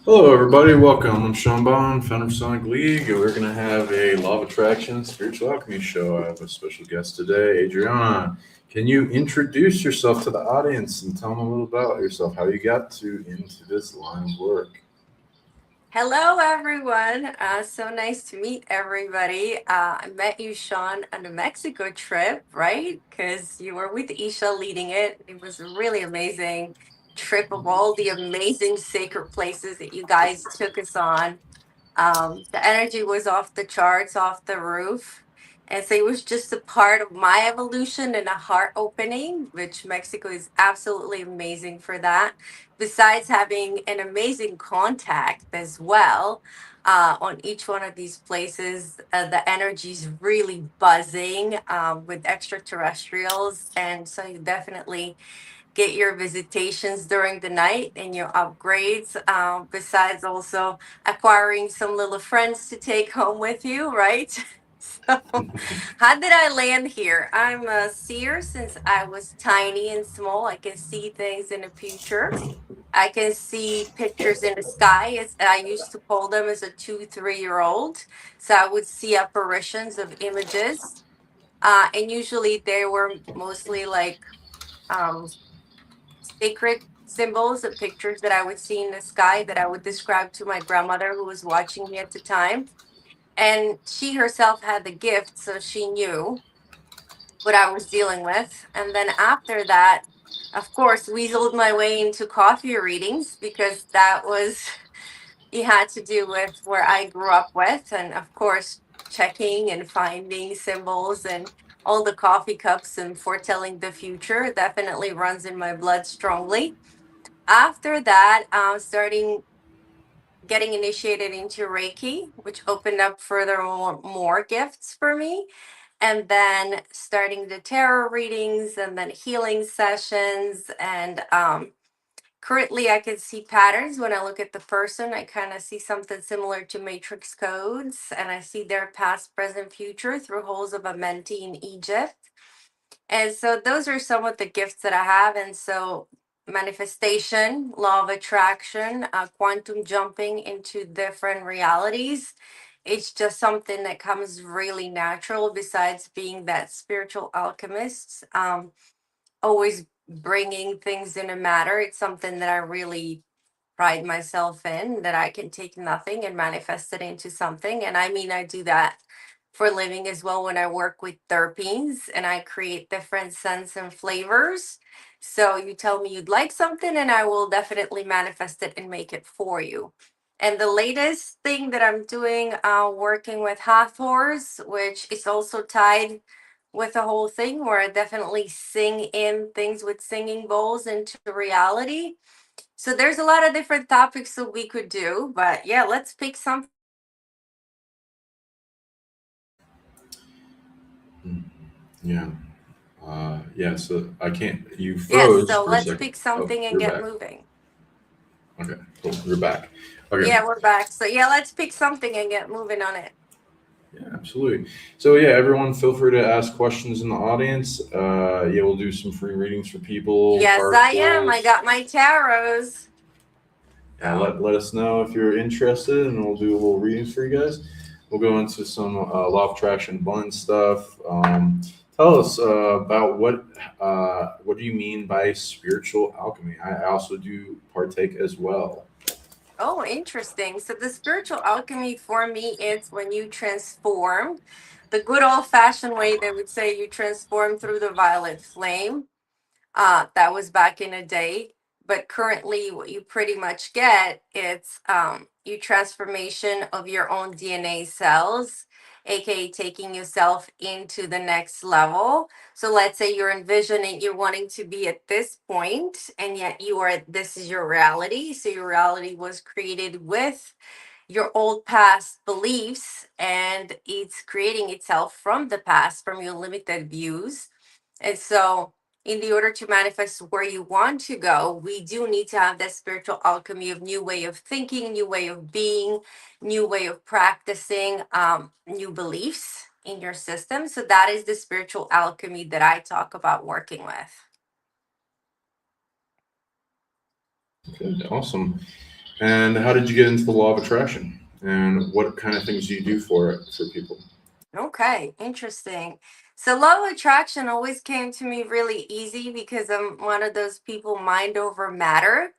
Hello, everybody. Welcome. I'm Sean Bond, founder of PsionicLeague, and we're going to have a Law of Attraction Spiritual Alchemy show. I have a special guest today, Adriana. Can you introduce yourself to the audience and tell them a little about yourself, how you got into this line of work? Hello, everyone. So nice to meet everybody. I met you, Sean, on the Mexico trip, right? Because you were with Isha leading it. It was a really amazing trip of all the amazing sacred places that you guys took us on. The energy was off the charts, off the roof. And so it was just a part of my evolution and a heart opening, which Mexico is absolutely amazing for that. Besides having an amazing contact as well on each one of these places, the energy is really buzzing with extraterrestrials. And so you definitely get your visitations during the night and your upgrades, besides also acquiring some little friends to take home with you, right? So, how did I land here? I'm a seer since I was tiny and small. I can see things in the future. I can see pictures in the sky, as I used to call them as a 2, 3 year old. So I would see apparitions of images. And usually they were mostly like um, sacred symbols and pictures that I would see in the sky that I would describe to my grandmother who was watching me at the time. And she herself had the gift, so she knew what I was dealing with. And then after that, of course, weaseled my way into coffee readings because that was, it had to do with where I grew up with. And of course, checking and finding symbols and all the coffee cups and foretelling the future definitely runs in my blood strongly. After that, starting getting initiated into Reiki, which opened up further more gifts for me. And then starting the tarot readings and then healing sessions. And currently, I can see patterns when I look at the person. I kind of see something similar to matrix codes, and I see their past, present, future through holes of a mentee in Egypt. And so those are some of the gifts that I have. And so manifestation, law of attraction, quantum jumping into different realities. It's just something that comes really natural besides being that spiritual alchemist. Always bringing things into matter. It's something that I really pride myself in, that I can take nothing and manifest it into something. And I mean, I do that for a living as well when I work with terpenes and I create different scents and flavors. So you tell me you'd like something, and I will definitely manifest it and make it for you. And the latest thing that I'm doing, working with Hathors, which is also tied with the whole thing, where I definitely sing in things with singing bowls into reality. So there's a lot of different topics that we could do, but yeah, let's pick some. Yeah. Yeah, so I can't. You Yes, froze so for a let's second. pick Oh, something and you're get back. moving. Okay, cool. You're back. Okay. Yeah, we're back. So yeah, let's pick something and get moving on it. Yeah, absolutely. So yeah, everyone, feel free to ask questions in the audience. Yeah, we'll do some free readings for people, Yes, card I am. I pulls. got my tarots. Yeah, So let us know if you're interested, and we'll do a little readings for you guys. We'll go into some law of attraction blend stuff. Tell us about what do you mean by spiritual alchemy? I also do partake as well. oh, interesting. So the spiritual alchemy for me is when you transform the good old fashioned way they would say you transform through the violet flame. That was back in a day. But currently, what you pretty much get, it's you transformation of your own DNA cells, aka taking yourself into the next level. So let's say you're envisioning you're wanting to be at this point, and yet you are, this is your reality. So your reality was created with your old past beliefs, and it's creating itself from the past, from your limited views. And so, in the order to manifest where you want to go, we do need to have that spiritual alchemy of new way of thinking, new way of being, new way of practicing, new beliefs in your system. So that is the spiritual alchemy that I talk about working with. Good, awesome. And how did you get into the law of attraction? And what kind of things do you do for it for people? Okay, interesting. So law of attraction always came to me really easy because I'm one of those people, mind over matter.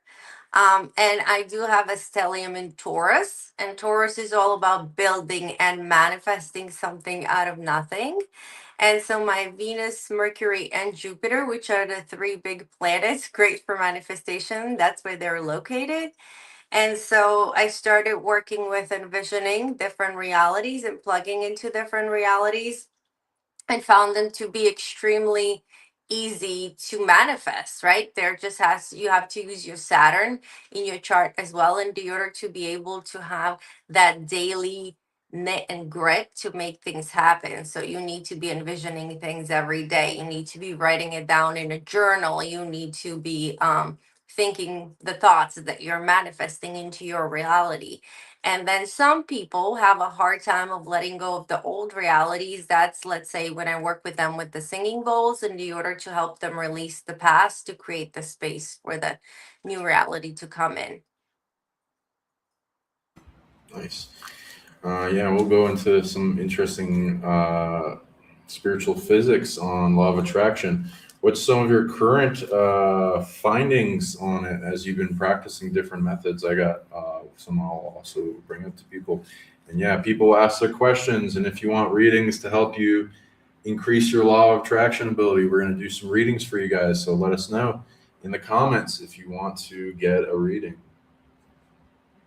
And I do have a stellium in Taurus, and Taurus is all about building and manifesting something out of nothing. And so my Venus, Mercury, and Jupiter, which are the three big planets, great for manifestation. That's where they're located. And so I started working with envisioning different realities and plugging into different realities, and found them to be extremely easy to manifest, right? There just has, you have to use your Saturn in your chart as well in the order to be able to have that daily knit and grit to make things happen. So you need to be envisioning things every day. You need to be writing it down in a journal. You need to be thinking the thoughts that you're manifesting into your reality. And then some people have a hard time of letting go of the old realities. That's, let's say, when I work with them with the singing bowls in the order to help them release the past to create the space for the new reality to come in. Nice. Yeah, we'll go into some interesting spiritual physics on law of attraction. What's some of your current findings on it as you've been practicing different methods? I got some I'll also bring up to people. And yeah, people ask their questions. And if you want readings to help you increase your law of attraction ability, we're going to do some readings for you guys. So let us know in the comments if you want to get a reading.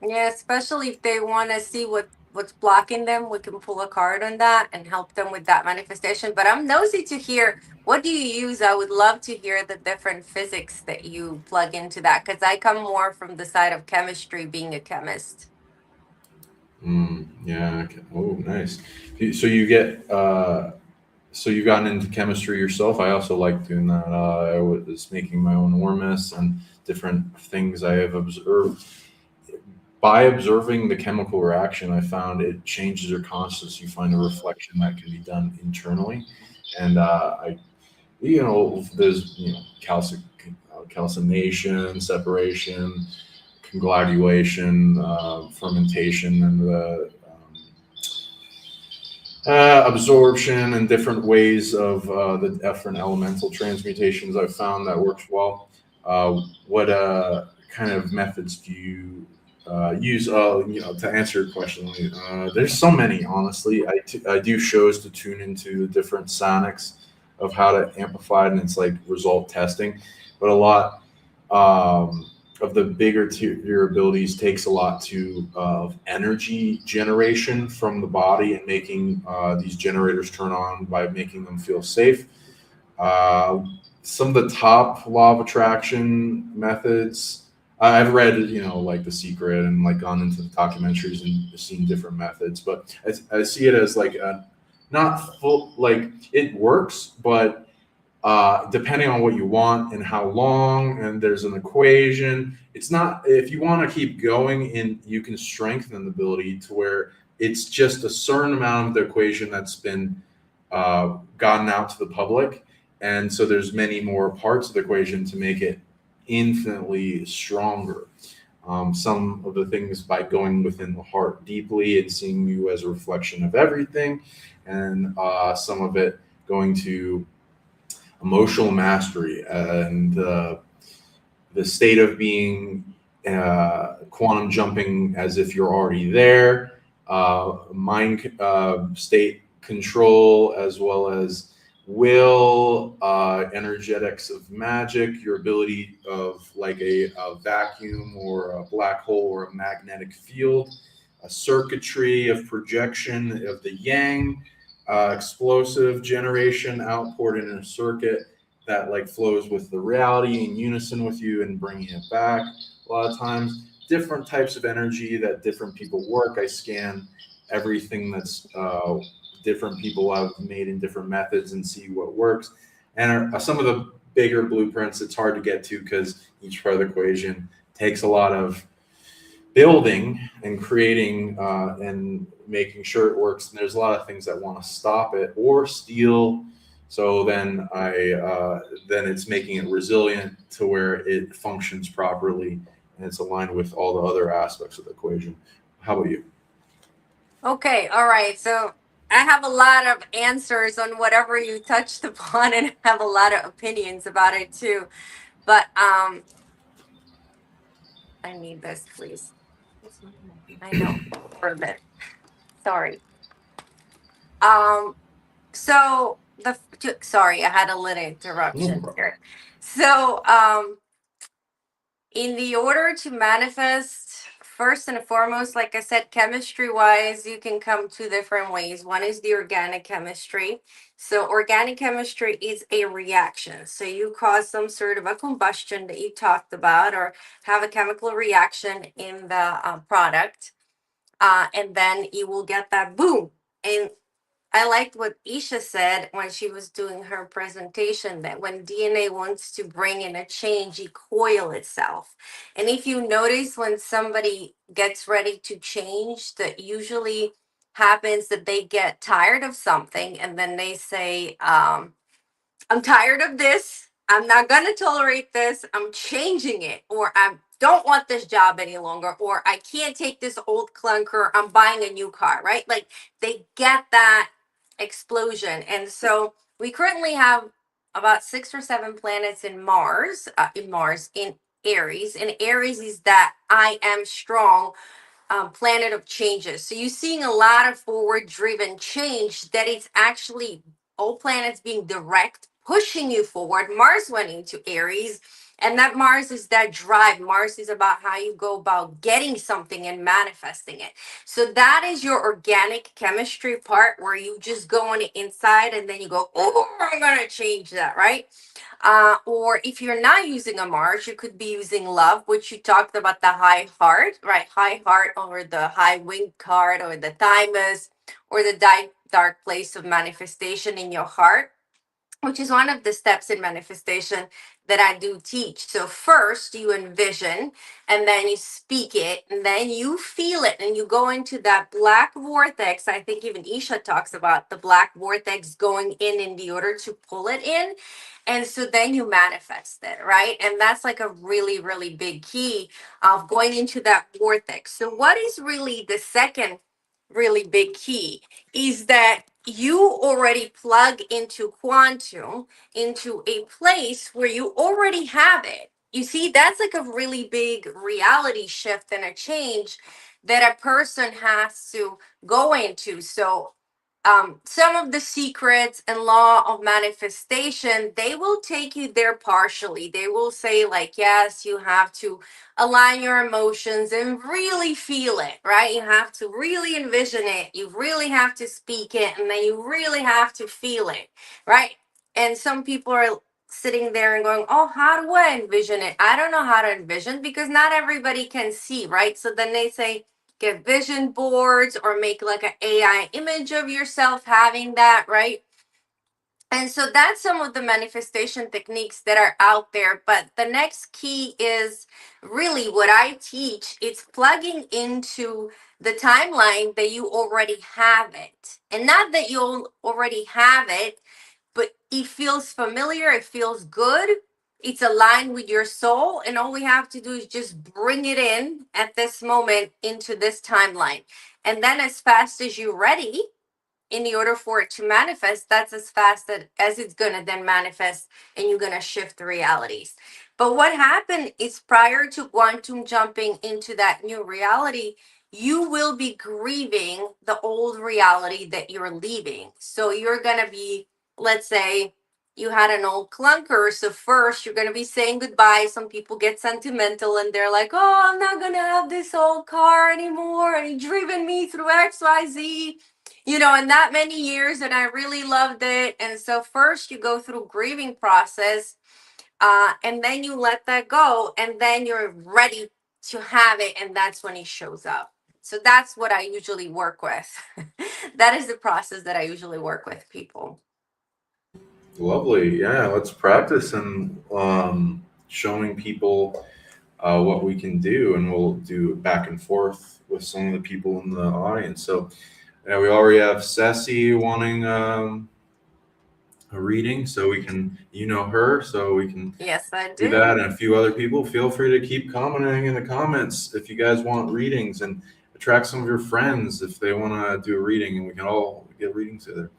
Yeah, especially if they want to see what's blocking them, we can pull a card on that and help them with that manifestation. But I'm nosy to hear, what do you use? I would love to hear the different physics that you plug into that, because I come more from the side of chemistry, being a chemist. Yeah. Okay. Oh, nice. So you get so you've gotten into chemistry yourself. I also like doing that. I was making my own ormus and different things I have observed. By observing the chemical reaction, I found it changes your consciousness. You find a reflection that can be done internally, and there's calcination, separation, coagulation, fermentation, and the absorption and different ways of the different elemental transmutations. I've found that works well. What kind of methods do you use? To answer your question, there's so many. Honestly, I do shows to tune into the different sonics of how to amplify it, and it's like result testing. But a lot of the bigger tier abilities takes a lot of energy generation from the body and making these generators turn on by making them feel safe. Some of the top law of attraction methods I've read, like The Secret, and like gone into the documentaries and seen different methods, but I see it as like not full, like it works, but depending on what you want and how long, and there's an equation. It's not, if you want to keep going, and you can strengthen the ability to where it's just a certain amount of the equation that's been gotten out to the public. And so there's many more parts of the equation to make it infinitely stronger. Some of the things by going within the heart deeply and seeing you as a reflection of everything, and some of it going to emotional mastery and the state of being, quantum jumping as if you're already there, mind state control, as well as will, energetics of magic, your ability of like a vacuum or a black hole or a magnetic field, a circuitry of projection of the yang, explosive generation outpoured in a circuit that like flows with the reality in unison with you and bringing it back. A lot of times different types of energy that different people work. I scan everything that's different people have made in different methods and see what works. And some of the bigger blueprints, it's hard to get to because each part of the equation takes a lot of building and creating and making sure it works. And there's a lot of things that want to stop it or steal. So then then it's making it resilient to where it functions properly and it's aligned with all the other aspects of the equation. How about you? Okay, all right. So I have a lot of answers on whatever you touched upon, and have a lot of opinions about it too. But I need this, please. I know for a bit. Sorry. So sorry, I had a little interruption here. So in the order to manifest, first and foremost, like I said, chemistry wise, you can come two different ways. One is the organic chemistry. So organic chemistry is a reaction. So you cause some sort of a combustion that you talked about, or have a chemical reaction in the product, and then you will get that boom. And I liked what Isha said when she was doing her presentation, that when DNA wants to bring in a change, it coil itself. And if you notice, when somebody gets ready to change, that usually happens that they get tired of something and then they say, I'm tired of this. I'm not going to tolerate this. I'm changing it. Or I don't want this job any longer. Or I can't take this old clunker. I'm buying a new car, right? Like they get that explosion. And so we currently have about 6 or 7 planets in Mars, in Aries. And Aries is that I am strong planet of changes. So you're seeing a lot of forward driven change that it's actually all planets being direct, pushing you forward. Mars went into Aries, and that Mars is that drive. Mars is about how you go about getting something and manifesting it. So that is your organic chemistry part, where you just go on the inside and then you go, oh, I'm going to change that, right? Or if you're not using a Mars, you could be using love, which you talked about, the high heart, right? High heart, or the high wing card, or the thymus, or the dark place of manifestation in your heart, which is one of the steps in manifestation that I do teach. So first you envision, and then you speak it, and then you feel it, and you go into that black vortex. I think even Isha talks about the black vortex going in the order to pull it in. And so then you manifest it, right? And that's like a really, really big key of going into that vortex. So what is really the second really big key is that you already plug into quantum, into a place where you already have it. You see, that's like a really big reality shift and a change that a person has to go into. So some of the secrets and law of manifestation, they will take you there partially. They will say, like, yes, you have to align your emotions and really feel it, right? You have to really envision it. You really have to speak it, and then you really have to feel it, right? And some people are sitting there and going, oh, how do I envision it? I don't know how to envision, because not everybody can see, right? So then they say, get vision boards, or make like an AI image of yourself having that, right? And so that's some of the manifestation techniques that are out there. But the next key is really what I teach. It's plugging into the timeline that you already have it. And not that you already have it, but it feels familiar, it feels good, it's aligned with your soul, and all we have to do is just bring it in at this moment into this timeline. And then as fast as you're ready, in the order for it to manifest, that's as fast as it's going to then manifest, and you're going to shift the realities. But what happened is, prior to quantum jumping into that new reality, you will be grieving the old reality that you're leaving. So you're going to be, let's say you had an old clunker. So first you're going to be saying goodbye. Some people get sentimental and they're like, oh, I'm not going to have this old car anymore, and it's driven me through XYZ, in that many years, and I really loved it. And so first you go through grieving process, and then you let that go, and then you're ready to have it, and that's when it shows up. So that's what I usually work with. That is the process that I usually work with people. Lovely. Yeah, let's practice and showing people what we can do, and we'll do it back and forth with some of the people in the audience. So, yeah, we already have Ceci wanting a reading, so we can, her, so we can Yes, I do that, do. and a few other people. Feel free to keep commenting in the comments if you guys want readings, and attract some of your friends if they want to do a reading, and we can all get readings together.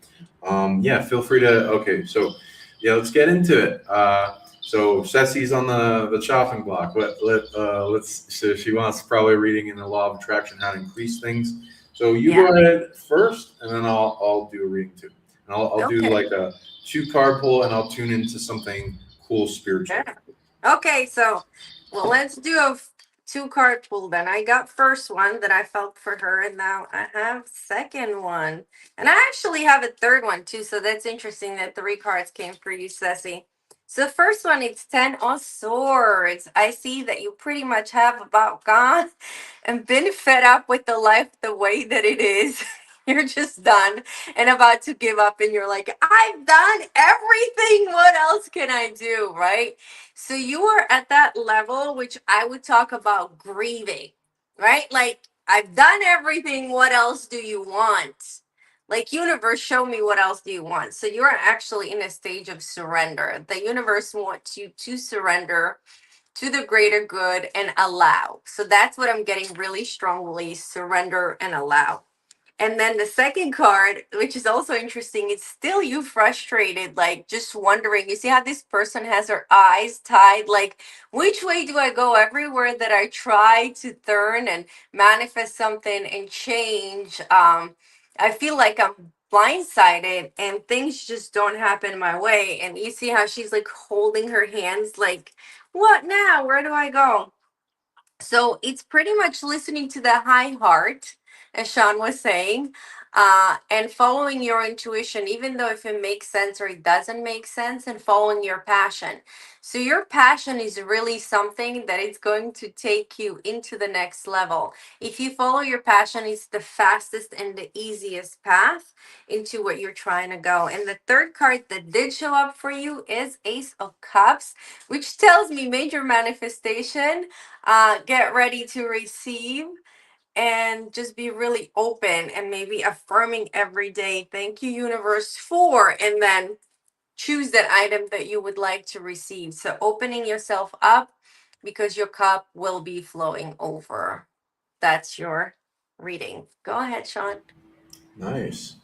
Yeah, feel free to. Okay, so yeah, let's get into it. So Ceci's on the chopping block. Let's. So she wants probably reading in the law of attraction, how to increase things. So you Yeah. go ahead first, and then I'll do a reading too, and I'll do Okay. like a 2 card pull, and I'll tune into something cool spiritual. Yeah. Okay, so well, let's do a 2 card pull then. I got first one that I felt for her, and now I have second one, and I actually have a third one too. So that's interesting that 3 cards came for you, Ceci. So first one, it's 10 of Swords. I see that you pretty much have about gone and been fed up with the life the way that it is. You're just done and about to give up, and you're like, I've done everything. What else can I do? Right? So you are at that level, which I would talk about grieving, right? Like, I've done everything. What else do you want? Like, universe, show me what else do you want. So you're actually in a stage of surrender. The universe wants you to surrender to the greater good and allow. So that's what I'm getting really strongly: surrender and allow. And then the second card, which is also interesting, it's still you frustrated, like just wondering. You see how this person has her eyes tied? Like, which way do I go? Everywhere that I try to turn and manifest something and change, I feel like I'm blindsided and things just don't happen my way. And you see how she's like holding her hands, like, what now? Where do I go? So it's pretty much listening to the high heart, as Sean was saying, and following your intuition, even though if it makes sense or it doesn't make sense, and following your passion. So your passion is really something that is going to take you into the next level. If you follow your passion, it's the fastest and the easiest path into what you're trying to go. And the third card that did show up for you is Ace of Cups, which tells me major manifestation. Get ready to receive and just be really open and maybe affirming every day. Thank you, universe, for, and then choose that item that you would like to receive. So opening yourself up because your cup will be flowing over. That's your reading. Go ahead, Sean. Nice.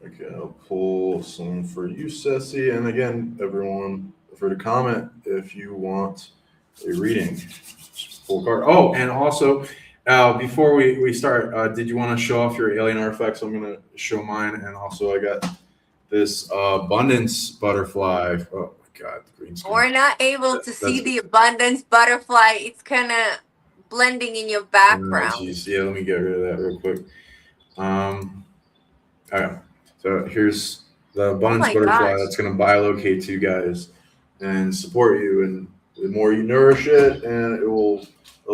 Okay, I'll pull some for you, Ceci. And again, everyone, feel free to comment if you want a reading. Just pull a card. Oh, and also, before we start, did you want to show off your alien artifacts? I'm going to show mine. And also, I got this abundance butterfly. Oh, my God, the green screen. We're not able to see That's the abundance butterfly. It's kind of blending in your background. geez. Yeah, let me get rid of that real quick. Okay, so here's the Oh abundance my butterfly gosh. that's going to bilocate to you guys and support you. And the more you nourish it, and it'll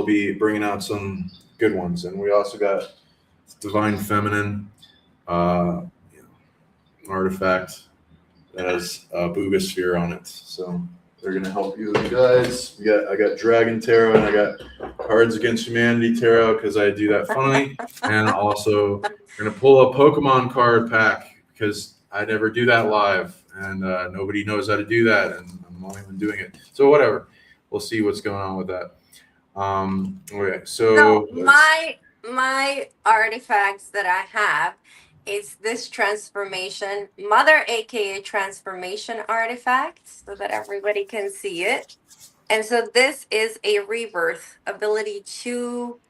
be bringing out some good ones. And we also got divine feminine uh, artifact that has a boogosphere on it. So they're gonna help you guys. I got Dragon Tarot, and I got Cards Against Humanity Tarot because I do that funnily. And also we're gonna pull a Pokemon card pack because I never do that live, and nobody knows how to do that, and I'm not even doing it. So whatever, we'll see what's going on with that. Okay, So so my artifacts that I have is this transformation mother, aka transformation artifact, so that everybody can see it. And so this is a rebirth ability to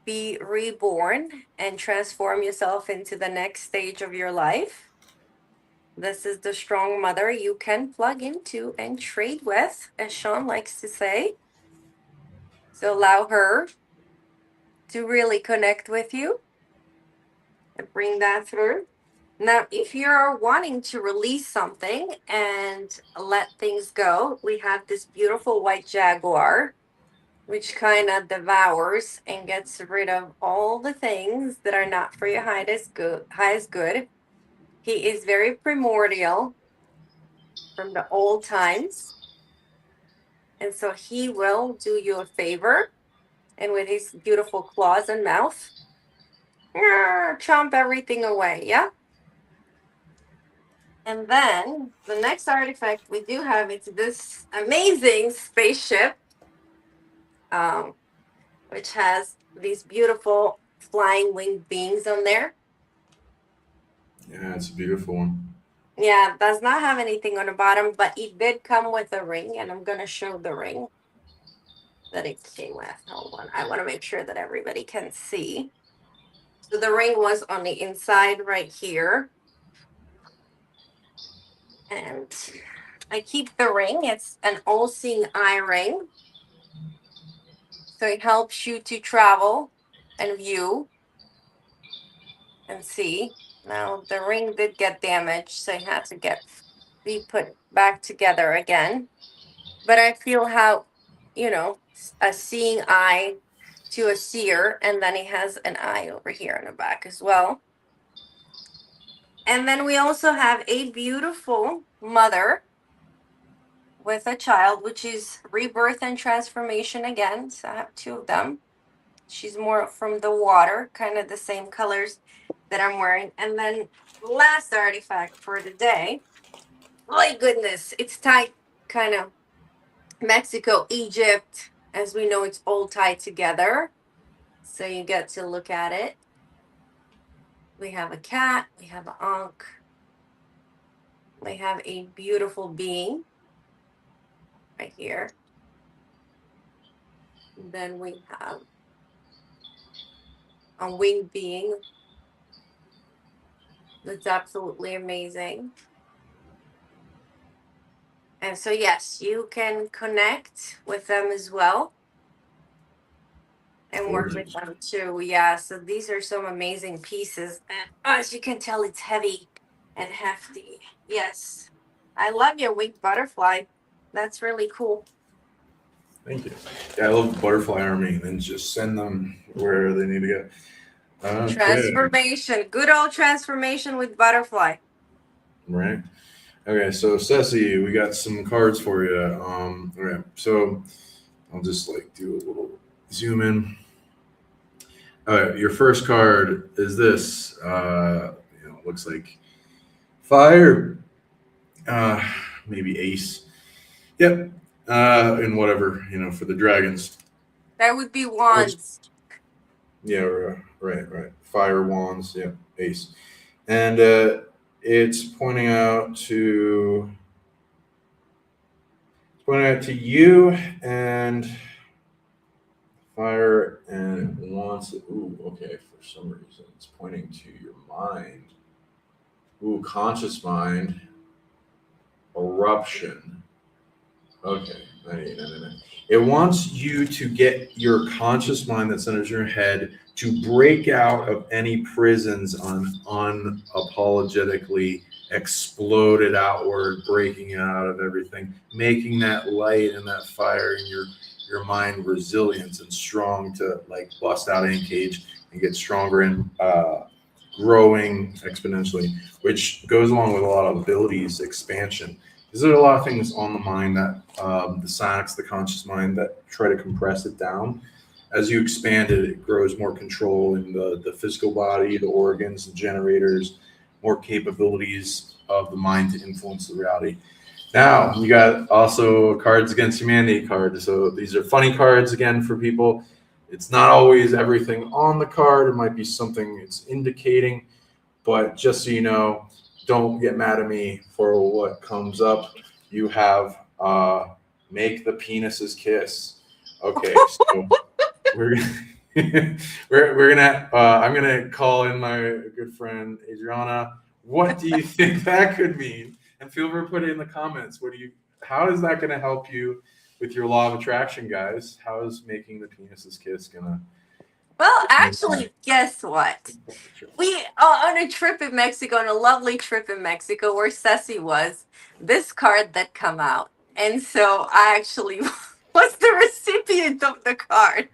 be reborn and transform yourself into the next stage of your life. This is the strong mother you can plug into and trade with, as Sean likes to say. So allow her to really connect with you and bring that through. Now, if you're wanting to release something and let things go, we have this beautiful white jaguar, which kind of devours and gets rid of all the things that are not for your highest good. He is very primordial from the old times. And so he will do you a favor, and with his beautiful claws and mouth, chomp everything away, yeah? And then the next artifact we do have is this amazing spaceship, which has these beautiful flying winged beings on there. Yeah, it's a beautiful one. Yeah, it does not have anything on the bottom, but it did come with a ring, and I'm going to show the ring that it came with. Hold on. I want to make sure that everybody can see. So the ring was on the inside right here. And I keep the ring. It's an all-seeing eye ring. So it helps you to travel and view and see. Now the ring did get damaged, so it had to be put back together again. But I feel how, a seeing eye to a seer, and then he has an eye over here in the back as well. And then we also have a beautiful mother with a child, which is rebirth and transformation again. So I have two of them. She's more from the water, kind of the same colors that I'm wearing. And then last artifact for the day. My goodness, it's tied kind of Mexico, Egypt. As we know, it's all tied together. So you get to look at it. We have a cat, we have an ankh, we have a beautiful being right here. And then we have a winged being that's absolutely amazing. And so, yes, you can connect with them as well and work with them too. Yeah, so these are some amazing pieces. And as you can tell, it's heavy and hefty. Yes. I love your winged butterfly. That's really cool. Thank you. Yeah, I love the butterfly army, and then just send them where they need to go. Okay. Transformation. Good old transformation with butterfly. Right. Okay, so Ceci, we got some cards for you. Okay, so I'll just do a little zoom in. All right, your first card is this. Looks like fire, maybe ace. Yep. And whatever, for the dragons. That would be wands. Yeah, right. Fire wands, yeah, ace. And it's pointing out to you and fire, and it wants it. Ooh, okay, for some reason it's pointing to your mind. Ooh, conscious mind. Eruption. Okay. No. It wants you to get your conscious mind that centers your head to break out of any prisons unapologetically exploded outward, breaking out of everything, making that light and that fire in your mind resilient and strong to bust out any cage and get stronger and growing exponentially, which goes along with a lot of abilities expansion. Because there are a lot of things on the mind that the psionics, the conscious mind, that try to compress it down. As you expand it, it grows more control in the physical body, the organs, the generators, more capabilities of the mind to influence the reality. Now, you got also Cards Against Humanity card. So these are funny cards, again, for people. It's not always everything on the card. It might be something it's indicating. But just so you know, don't get mad at me for what comes up. You have make the penises kiss. Okay, so we're gonna I'm gonna call in my good friend Adriana. What do you think that could mean? And feel free to put it in the comments. How is that gonna help you with your law of attraction, guys? How is making the penises kiss gonna? Well, actually, guess what? We on a trip in Mexico, on a lovely trip in Mexico where Ceci was, this card that come out. And so I actually was the recipient of the card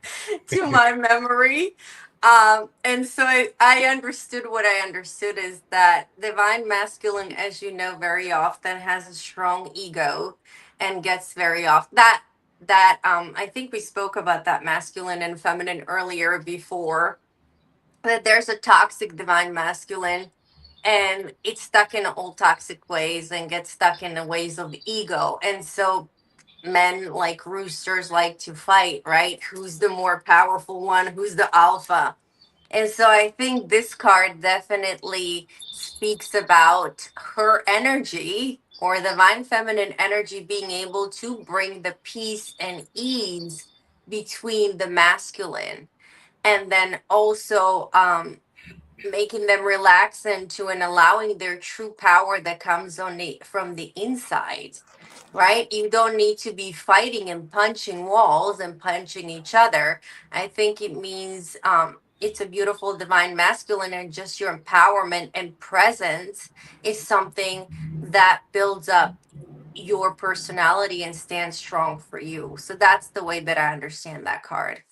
to my memory. And so I understood what I understood is that divine masculine, as you know, very often has a strong ego and gets very off that I think we spoke about that masculine and feminine earlier before, that there's a toxic divine masculine and it's stuck in old toxic ways and gets stuck in the ways of ego. And so men like roosters like to fight, right? Who's the more powerful one? Who's the alpha? And so I think this card definitely speaks about her energy or the divine feminine energy being able to bring the peace and ease between the masculine. And then also making them relax into and allowing their true power that comes from the inside, right? You don't need to be fighting and punching walls and punching each other. I think it means it's a beautiful divine masculine, and just your empowerment and presence is something that builds up your personality and stands strong for you. So that's the way that I understand that card.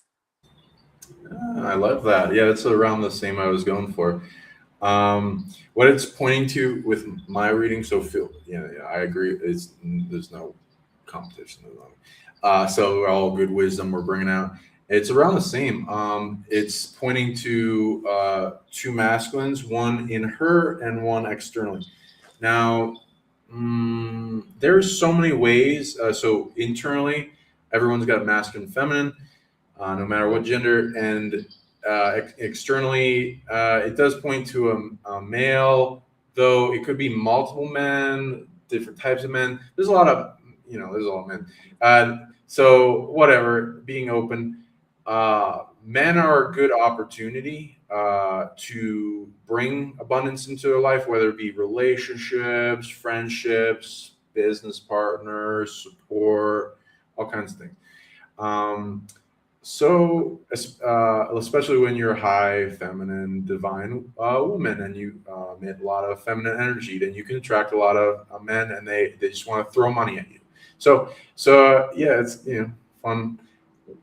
I love that. Yeah, it's around the same I was going for. What it's pointing to with my reading, so Phil, yeah, I agree. There's no competition. So we're all good wisdom we're bringing out. It's around the same. It's pointing to two masculines, one in her and one externally. Now, there's so many ways. So internally, everyone's got masculine, feminine, no matter what gender, and externally, it does point to a male, though it could be multiple men, different types of men. There's a lot of, there's a lot of men. So whatever, being open. Men are a good opportunity to bring abundance into their life, whether it be relationships, friendships, business partners, support, all kinds of things. So, especially when you're a high feminine, divine woman, and you emit a lot of feminine energy, then you can attract a lot of men, and they just want to throw money at you. So yeah, it's fun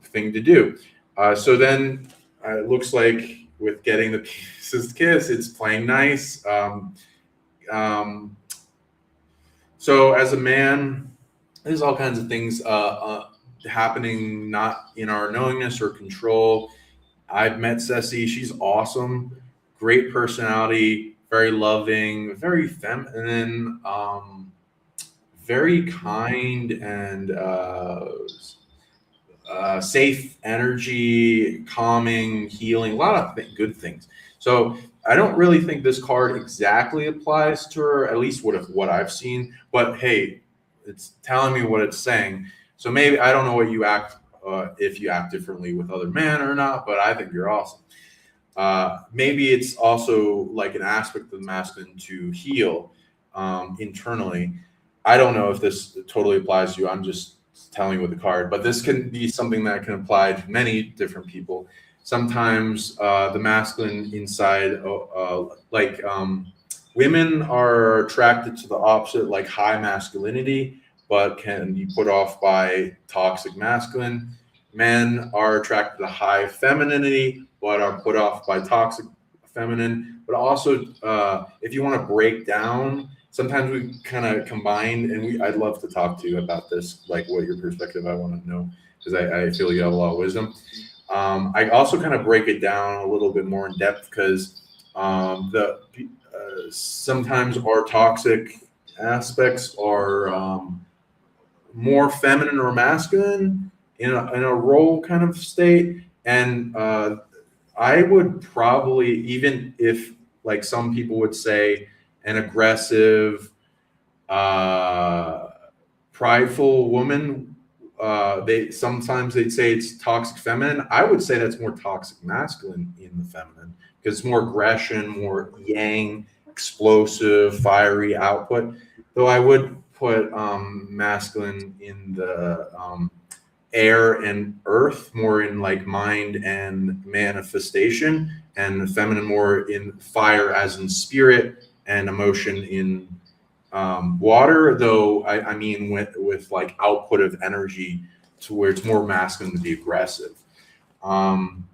thing to do. So then it looks like with getting the pieces kiss, it's playing nice. So as a man, there's all kinds of things happening not in our knowingness or control. I've met Ceci. She's awesome, great personality, very loving, very feminine, very kind, and safe energy, calming, healing, a lot of good things. So I don't really think this card exactly applies to her, at least what I've seen. But hey, it's telling me what it's saying. So maybe I don't know what you act if you act differently with other men or not, but I think you're awesome. Maybe it's also like an aspect of the masculine to heal internally. I don't know if this totally applies to you. I'm just telling you with the card, but this can be something that can apply to many different people. Sometimes the masculine inside, women are attracted to the opposite, like high masculinity, but can be put off by toxic masculine. Men are attracted to high femininity, but are put off by toxic feminine. But also, if you want to break down, sometimes we kind of combine, and I'd love to talk to you about this, like what your perspective. I want to know because I feel you have a lot of wisdom. I also kind of break it down a little bit more in depth because sometimes our toxic aspects are more feminine or masculine in a role kind of state. And I would probably, even if like some people would say an aggressive, prideful woman, they'd say it's toxic feminine. I would say that's more toxic masculine in the feminine because it's more aggression, more yang, explosive, fiery output. Though I would put masculine in the air and earth, more in like mind and manifestation, and feminine more in fire as in spirit and emotion in water. Though I mean with like output of energy to where it's more masculine to be aggressive. Um,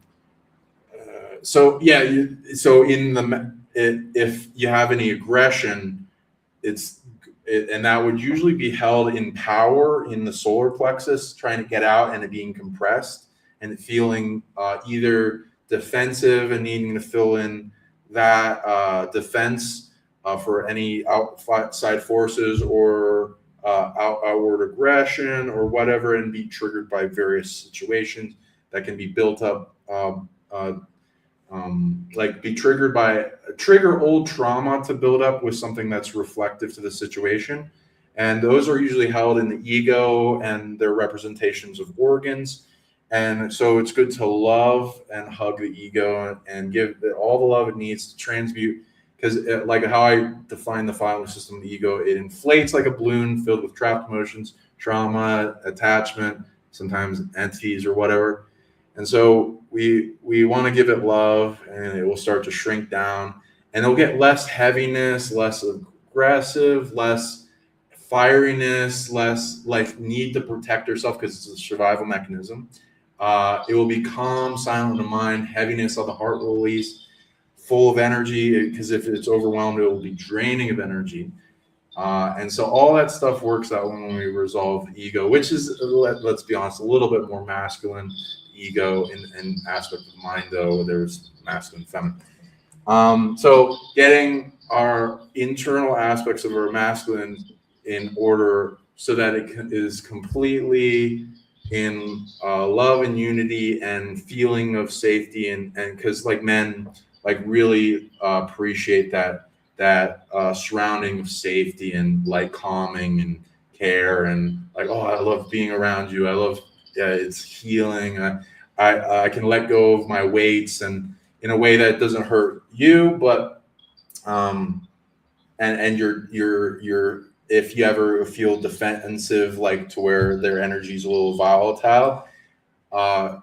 so yeah, so if you have any aggression, and that would usually be held in power in the solar plexus, trying to get out and it being compressed and feeling either defensive and needing to fill in that defense for any outside forces or outward aggression or whatever, and be triggered by various situations that can be built up. Like be triggered by trigger old trauma to build up with something that's reflective to the situation, and those are usually held in the ego and their representations of organs. And so it's good to love and hug the ego and give it all the love it needs to transmute, because like how I define the filing system of the ego, it inflates like a balloon filled with trapped emotions, trauma, attachment, sometimes entities or whatever. And so we want to give it love, and it will start to shrink down, and it'll get less heaviness, less aggressive, less fieriness, less like need to protect herself because it's a survival mechanism. It will be calm, silent of mind, heaviness of the heart will release, full of energy, because if it's overwhelmed, it will be draining of energy. And so all that stuff works out when we resolve the ego, which is, let's be honest, a little bit more masculine ego in aspect of mind, though there's masculine, feminine. So getting our internal aspects of our masculine in order so that it is completely in love and unity and feeling of safety, and because like men like really appreciate that surrounding of safety and like calming and care, and like, oh, I love being around you, I love, yeah, it's healing. I can let go of my weights, and in a way that doesn't hurt you, but and you're if you ever feel defensive, like to where their energy is a little volatile,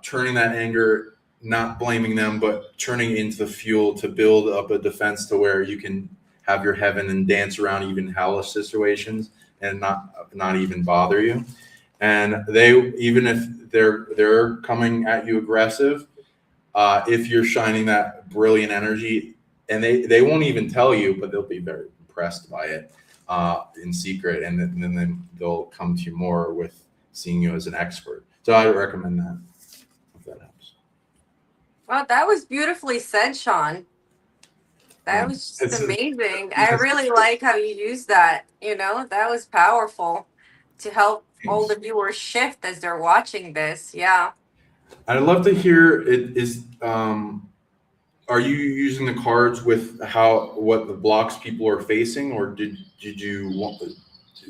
turning that anger, not blaming them, but turning into the fuel to build up a defense to where you can have your heaven and dance around even hellish situations and not even bother you. And they, even if they're coming at you aggressive, if you're shining that brilliant energy, and they won't even tell you, but they'll be very impressed by it in secret, and then they'll come to you more with seeing you as an expert. So I would recommend that, if that helps. Well, that was beautifully said, Sean. That was just amazing. I really like how you use that. That was powerful to help all the viewers shift as they're watching this. Yeah. I'd love to hear it. Are you using the cards with what the blocks people are facing, or did you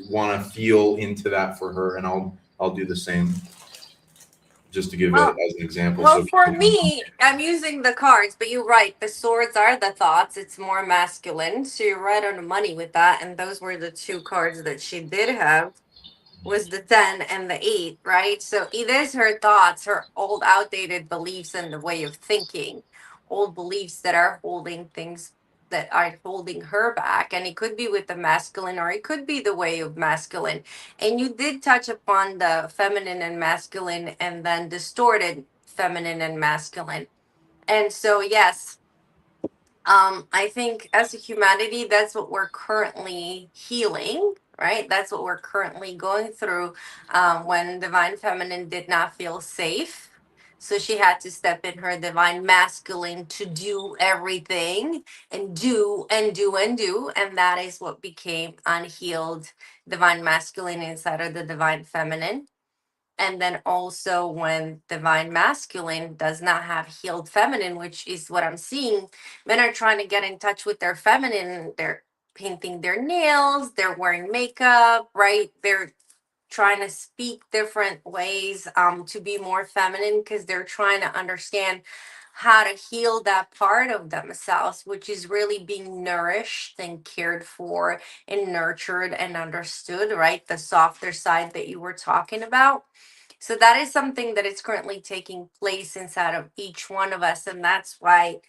want to feel into that for her? And I'll do the same, just to give it as an example. Well, for me, I'm using the cards, but you're right. The swords are the thoughts. It's more masculine. So you're right on the money with that. And those were the two cards that she did have, was the 10 and the 8, right? So it is her thoughts, her old outdated beliefs and the way of thinking, old beliefs that are holding things, that are holding her back. And it could be with the masculine, or it could be the way of masculine. And you did touch upon the feminine and masculine, and then distorted feminine and masculine. And so, yes, I think as a humanity, that's what we're currently healing, right? That's what we're currently going through, when Divine Feminine did not feel safe. So she had to step in her Divine Masculine to do everything and do and do and do. And that is what became unhealed Divine Masculine inside of the Divine Feminine. And then also when Divine Masculine does not have healed feminine, which is what I'm seeing, men are trying to get in touch with their feminine. They're painting their nails, they're wearing makeup, right? They're trying to speak different ways to be more feminine, because they're trying to understand how to heal that part of themselves, which is really being nourished and cared for and nurtured and understood, right? The softer side that you were talking about. So that is something that is currently taking place inside of each one of us. And that's why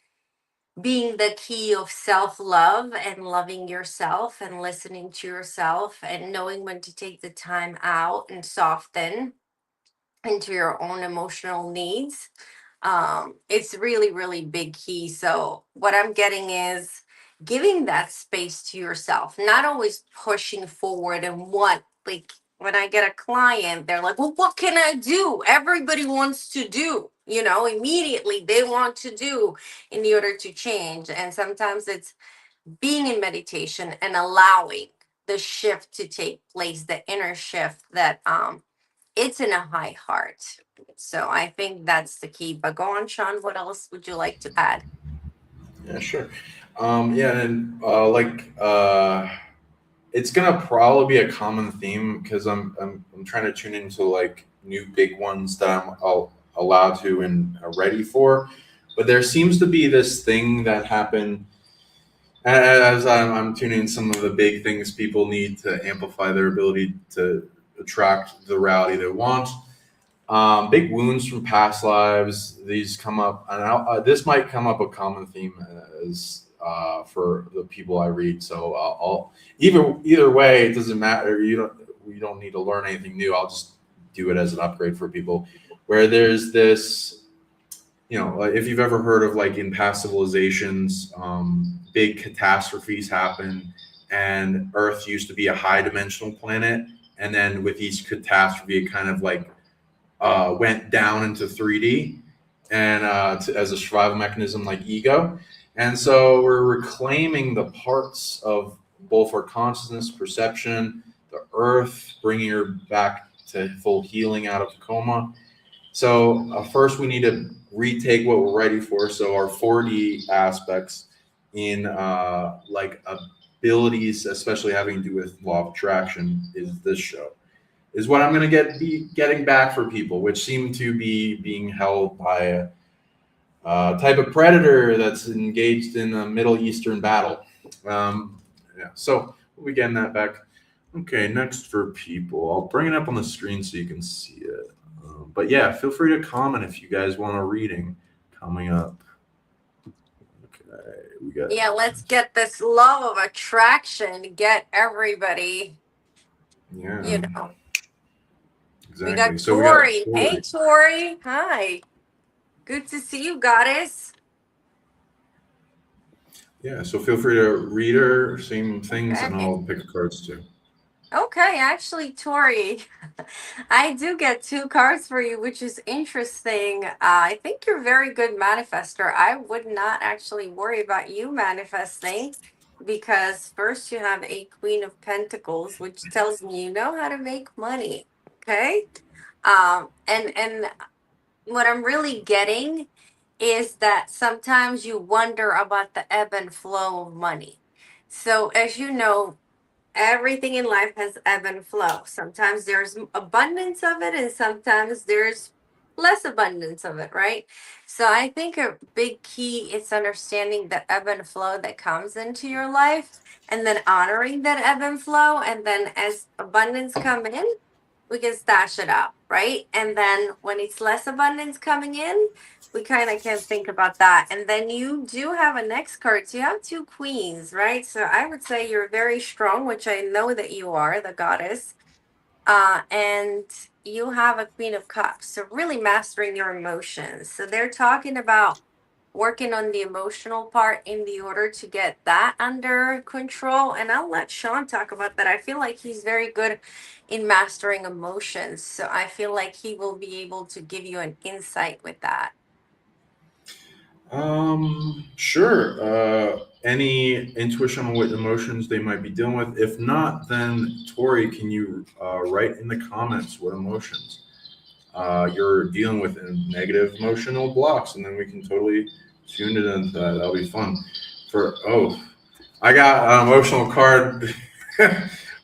being the key of self-love and loving yourself and listening to yourself and knowing when to take the time out and soften into your own emotional needs. It's really, really big key. So what I'm getting is giving that space to yourself, not always pushing forward and what, like when I get a client, they're like, well, what can I do? Everybody wants to do, immediately they want to do in order to change. And sometimes it's being in meditation and allowing the shift to take place, the inner shift that it's in a high heart. So I think that's the key. But go on, Sean. What else would you like to add? Yeah, sure. Yeah, and it's gonna probably be a common theme because I'm trying to tune into like new big ones that I'm allowed to and ready for. But there seems to be this thing that happened as I'm tuning in some of the big things people need to amplify their ability to attract the reality they want. Big wounds from past lives. These come up, and this might come up a common theme as for the people I read. So I'll either way, it doesn't matter. We don't need to learn anything new. I'll just do it as an upgrade for people. Where there's this, like if you've ever heard of like in past civilizations, big catastrophes happen, and Earth used to be a high dimensional planet, and then with each catastrophe, it kind of like went down into 3D and as a survival mechanism like ego. And so we're reclaiming the parts of both our consciousness, perception, the earth, bringing her back to full healing out of coma. So first we need to retake what we're ready for. So our 4D aspects in like abilities, especially having to do with law of attraction, is this show. Is what I'm going to be getting back for people, which seem to be being held by a type of predator that's engaged in a Middle Eastern battle. Yeah, so we'll be getting that back. Okay, next for people. I'll bring it up on the screen so you can see it. But yeah, feel free to comment if you guys want a reading coming up. Okay, we got. Yeah, let's get this law of attraction. Get everybody. Yeah. We Exactly. got So we got Tori. Tori. Hey, Tori. Hi. Good to see you, goddess. Yeah, so feel free to read her, same things, and Okay. I'll pick cards too. Okay, actually, Tori, I do get two cards for you, which is interesting. I think you're a very good manifester. I would not actually worry about you manifesting because first you have a Queen of Pentacles, which tells me you know how to make money. Okay. And what I'm really getting is that sometimes you wonder about the ebb and flow of money. So as you know, everything in life has ebb and flow. Sometimes there's abundance of it, and sometimes there's less abundance of it, right? So I think a big key is understanding the ebb and flow that comes into your life and then honoring that ebb and flow. And then as abundance come in, we can stash it up, right? And then when it's less abundance coming in, we kind of can think about that. And then you do have a next card. So you have two queens, right? So I would say you're very strong, which I know that you are, the goddess. And you have a Queen of Cups. So really mastering your emotions. So they're talking about working on the emotional part in the order to get that under control. And I'll let Sean talk about that. I feel like he's very good in mastering emotions. So I feel like he will be able to give you an insight with that. Sure. Any intuition on what emotions they might be dealing with? If not, then Tori, can you write in the comments what emotions you're dealing with in negative emotional blocks, and then we can totally tune it into that. That'll be fun. I got an emotional card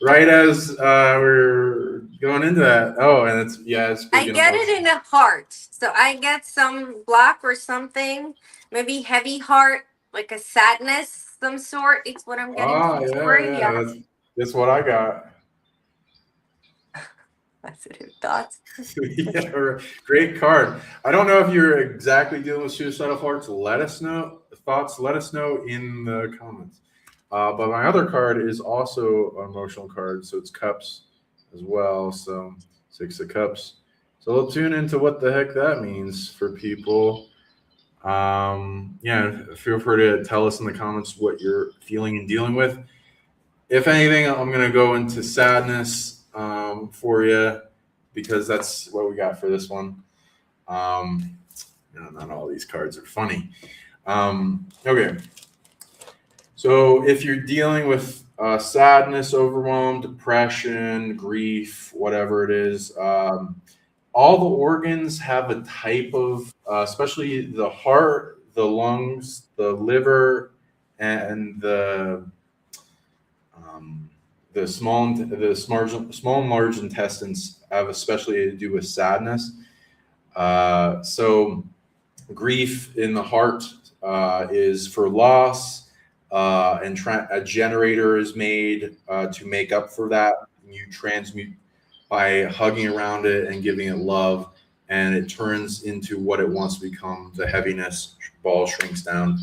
right as we're going into that. Oh, and it's I speaking get it emotion. in a heart. So I get some block or something, maybe heavy heart, like a sadness, some sort. It's what I'm getting Ah, from Tori. Yeah. That's what I got. Positive thoughts. Yeah, great card. I don't know if you're exactly dealing with suicidal thoughts. Let us know Let us know in the comments. But my other card is also an emotional card, so it's cups as well. So 6 of cups. So we'll tune into what the heck that means for people. Yeah, feel free to tell us in the comments what you're feeling and dealing with. If anything, I'm going to go into sadness for you because that's what we got for this one. Not all these cards are funny. Okay. So if you're dealing with sadness, overwhelm, depression, grief, whatever it is, all the organs have a type of, especially the heart, the lungs, the liver, and small and large intestines have especially to do with sadness. So grief in the heart is for loss, and a generator is made to make up for that. You transmute by hugging around it and giving it love, and it turns into what it wants to become. The heaviness ball shrinks down.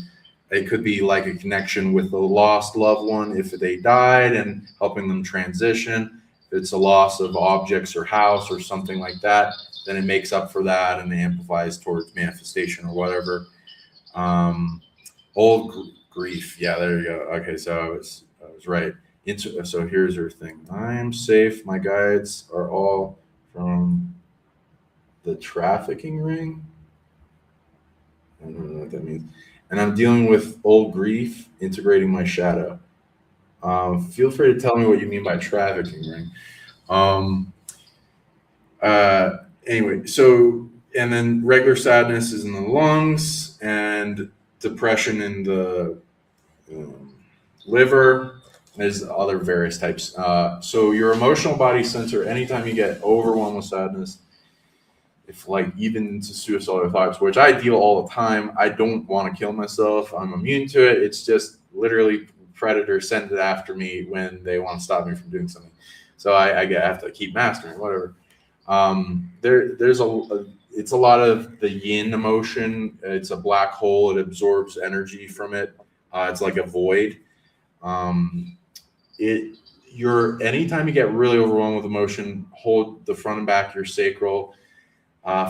It could be like a connection with a lost loved one if they died and helping them transition. If it's a loss of objects or house or something like that, then it makes up for that and amplifies towards manifestation or whatever. Grief. Yeah, there you go. Okay, so I was right. So here's her thing. I'm safe. My guides are all from the trafficking ring. I don't know what that means. And I'm dealing with old grief, integrating my shadow. Feel free to tell me what you mean by trafficking ring. Anyway, so, and then regular sadness is in the lungs, and depression in the liver. There's other various types. So your emotional body center, anytime you get overwhelmed with sadness, if like even to suicidal thoughts, which I deal all the time, I don't want to kill myself. I'm immune to it. It's just literally predators send it after me when they want to stop me from doing something. So I have to keep mastering whatever. It's a lot of the yin emotion. It's a black hole. It absorbs energy from it. It's like a void. Anytime you get really overwhelmed with emotion, hold the front and back of your sacral,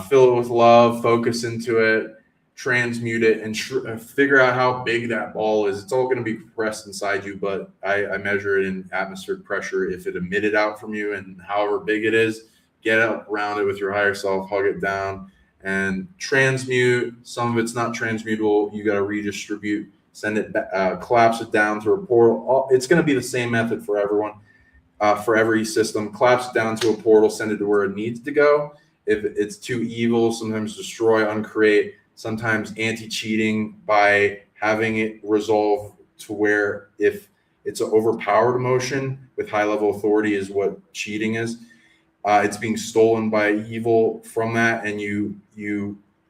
fill it with love, focus into it, transmute it, and figure out how big that ball is. It's all going to be compressed inside you, but I measure it in atmospheric pressure. If it emitted out from you and however big it is, get up around it with your higher self, hug it down, and transmute. Some of it's not transmutable. You got to redistribute. Send it back, collapse it down to a portal. It's going to be the same method for everyone, for every system. Collapse it down to a portal, send it to where it needs to go. If it's too evil, sometimes destroy, uncreate, sometimes anti-cheating by having it resolve to where if it's an overpowered emotion with high level authority is what cheating is. It's being stolen by evil from that, and you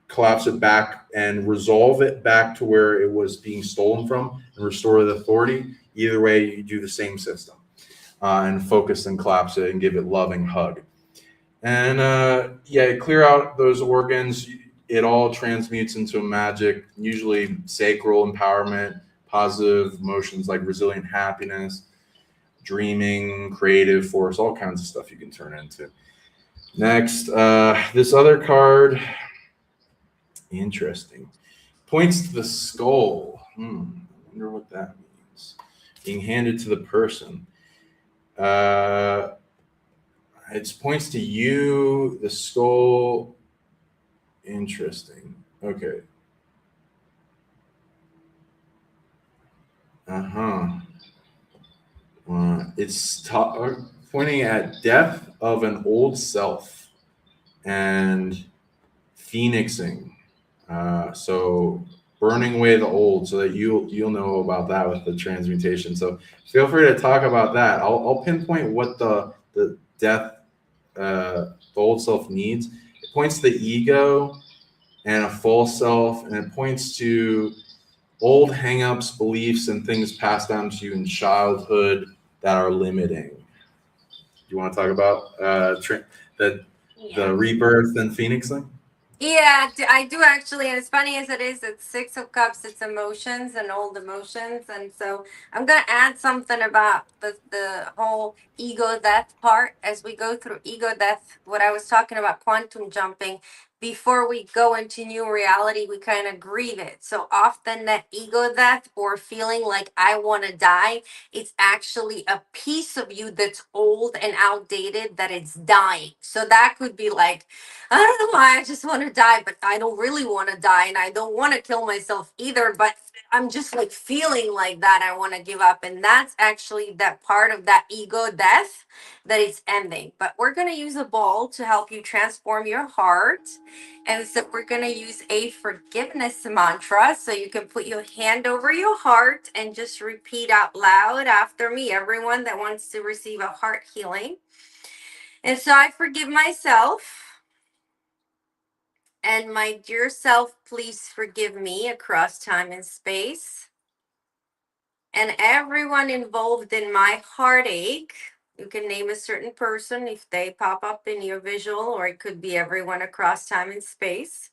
collapse it back and resolve it back to where it was being stolen from and restore the authority. Either way, you do the same system and focus and collapse it and give it loving hug. And clear out those organs. It all transmutes into a magic, usually sacral empowerment, positive emotions like resilient happiness, dreaming, creative force, all kinds of stuff you can turn into. Next, this other card, interesting, points to the skull. I wonder what that means. Being handed to the person. It points to you, the skull. Interesting. Okay. It's pointing at death of an old self and phoenixing. So burning away the old, so that you'll know about that with the transmutation. So feel free to talk about that. I'll pinpoint what the death, the old self needs. It points to the ego and a false self, and it points to old hangups, beliefs, and things passed down to you in childhood that are limiting. You want to talk about the rebirth and phoenixing? Yeah, I do actually, and as funny as it is, it's Six of Cups. It's emotions and old emotions, and so I'm gonna add something about the whole ego death part as we go through ego death. What I was talking about quantum jumping. Before we go into new reality, we kind of grieve it. So often that ego death or feeling like I want to die, it's actually a piece of you that's old and outdated that it's dying. So that could be like, I don't know why I just want to die, but I don't really want to die and I don't want to kill myself either, but I'm just like feeling like that I want to give up, and that's actually that part of that ego death that it's ending. But we're going to use a ball to help you transform your heart. And so we're going to use a forgiveness mantra, so you can put your hand over your heart and just repeat out loud after me, everyone that wants to receive a heart healing. And so I forgive myself. And my dear self, please forgive me across time and space. And everyone involved in my heartache, you can name a certain person if they pop up in your visual, or it could be everyone across time and space.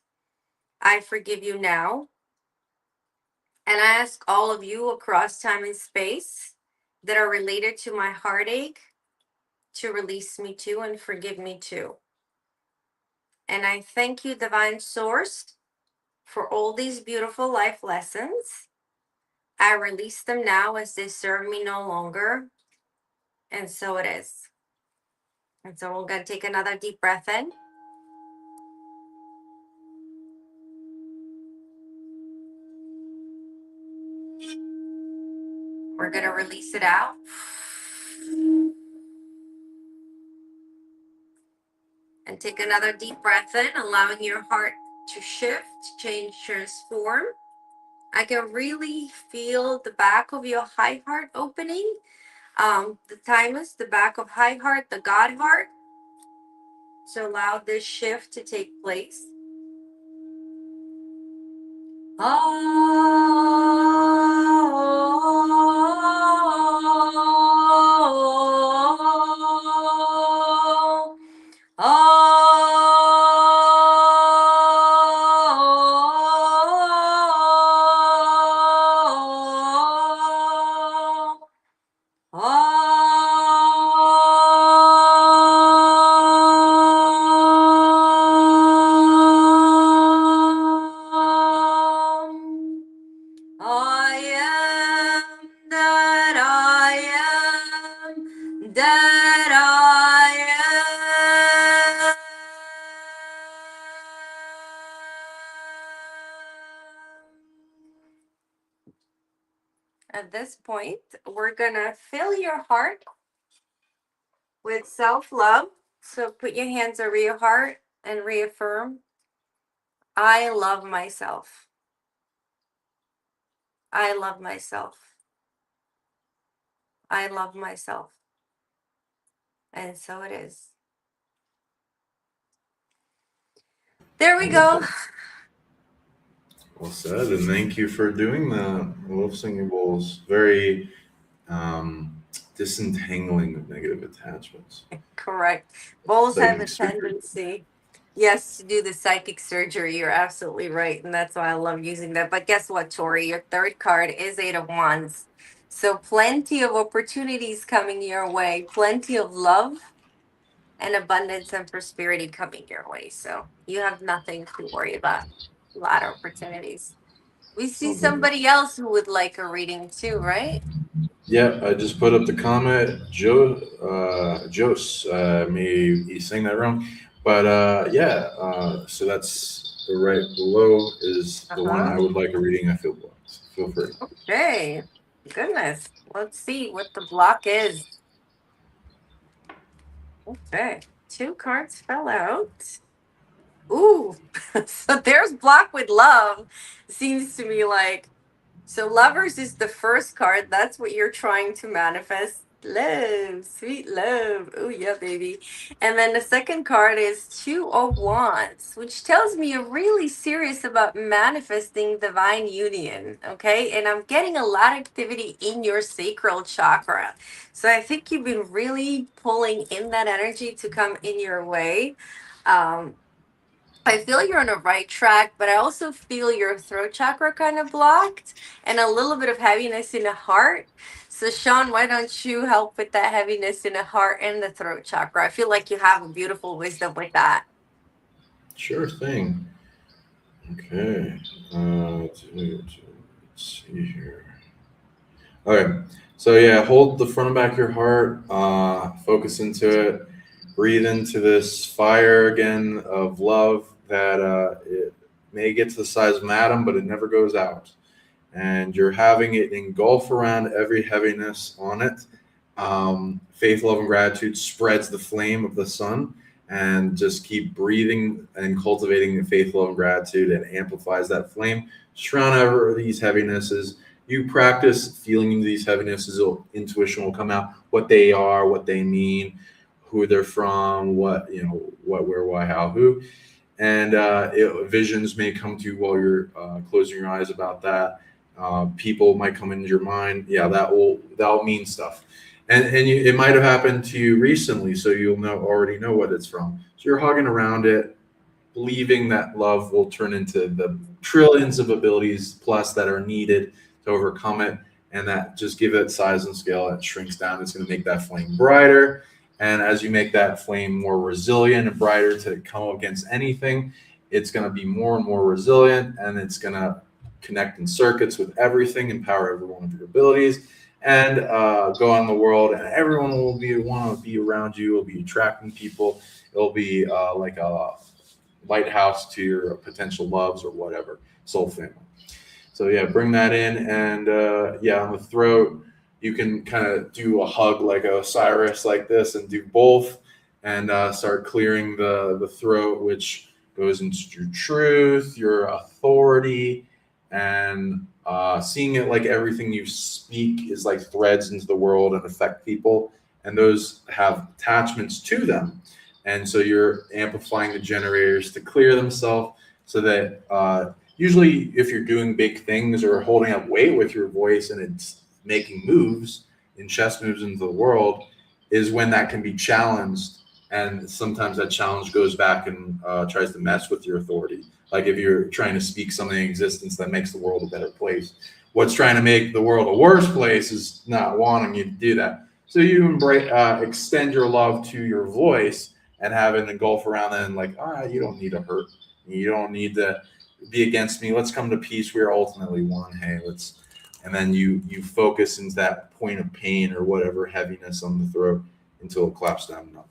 I forgive you now. And I ask all of you across time and space that are related to my heartache to release me too and forgive me too. And I thank you, Divine Source, for all these beautiful life lessons. I release them now as they serve me no longer. And so it is. And so we're going to take another deep breath in. We're going to release it out. And take another deep breath in, allowing your heart to shift, change, transform. I can really feel the back of your high heart opening. The thymus, the back of high heart, the God heart. So allow this shift to take place. I am that I am that I am. At this point, we're gonna fill your heart with self-love. So put your hands over your heart and reaffirm, I love myself. I love myself. I love myself. And so it is. There we go. Wonderful. Well said, and thank you for doing that. I love singing bowls. Very disentangling of negative attachments. Correct. Bowls have Psychic a surgery. tendency, yes, to do the psychic surgery. You're absolutely right. And that's why I love using that. But guess what, Tori? Your third card is Eight of Wands. So plenty of opportunities coming your way, plenty of love and abundance and prosperity coming your way. So you have nothing to worry about. A lot of opportunities. We see Oh, goodness. somebody else who would like a reading too, right? Yeah, I just put up the comment. Jos, maybe he's saying that wrong, but yeah. So that's right below is the one Uh-huh. I would like a reading. I feel blessed. Feel free. Okay. Goodness. Let's see what the block is. Okay. Two cards fell out. Ooh. So there's block with love. Seems to me like, so lovers is the first card. That's what you're trying to manifest. Love, sweet love. Oh yeah, baby. And then the second card is Two of Wands, which tells me you're really serious about manifesting divine union. Okay. And I'm getting a lot of activity in your sacral chakra. So I think you've been really pulling in that energy to come in your way. Um, I feel you're on the right track, but I also feel your throat chakra kind of blocked and a little bit of heaviness in the heart. So, Sean, why don't you help with that heaviness in the heart and the throat chakra? I feel like you have a beautiful wisdom with that. Sure thing. Okay. Let's see here. Okay. So yeah, hold the front and back of your heart. Focus into it. Breathe into this fire again of love that it may get to the size of an atom, but it never goes out. And you're having it engulf around every heaviness on it. Faith, love, and gratitude spreads the flame of the sun, and just keep breathing and cultivating the faith, love, and gratitude, and amplifies that flame. Surround over these heavinesses. You practice feeling into these heavinesses, intuition will come out, what they are, what they mean, who they're from, what, what, where, why, how, who. And visions may come to you while you're closing your eyes about that. People might come into your mind. Yeah, that'll mean stuff. And it might have happened to you recently, so you'll already know what it's from. So you're hugging around it, believing that love will turn into the trillions of abilities plus that are needed to overcome it, and that just give it size and scale. It shrinks down. It's going to make that flame brighter. And as you make that flame more resilient and brighter to come against anything, it's going to be more and more resilient, and it's going to connect in circuits with everything, empower every one of your abilities, and go on the world, and everyone will want to be around you. It'll be attracting people. It'll be like a lighthouse to your potential loves or whatever, soul family. So yeah, bring that in, and on the throat, you can kind of do a hug like a Osiris like this, and do both, and start clearing the throat, which goes into your truth, your authority, and seeing it like everything you speak is like threads into the world and affect people, and those have attachments to them. And so you're amplifying the generators to clear themselves, so that usually if you're doing big things or holding up weight with your voice and it's making moves in chess moves into the world, is when that can be challenged. And sometimes that challenge goes back and tries to mess with your authority. Like if you're trying to speak something in existence that makes the world a better place, what's trying to make the world a worse place is not wanting you to do that. So you embrace, extend your love to your voice, and have it engulf around that, and like, you don't need to hurt. You don't need to be against me. Let's come to peace. We are ultimately one. Hey, let's. And then you focus into that point of pain or whatever heaviness on the throat until it claps down to nothing.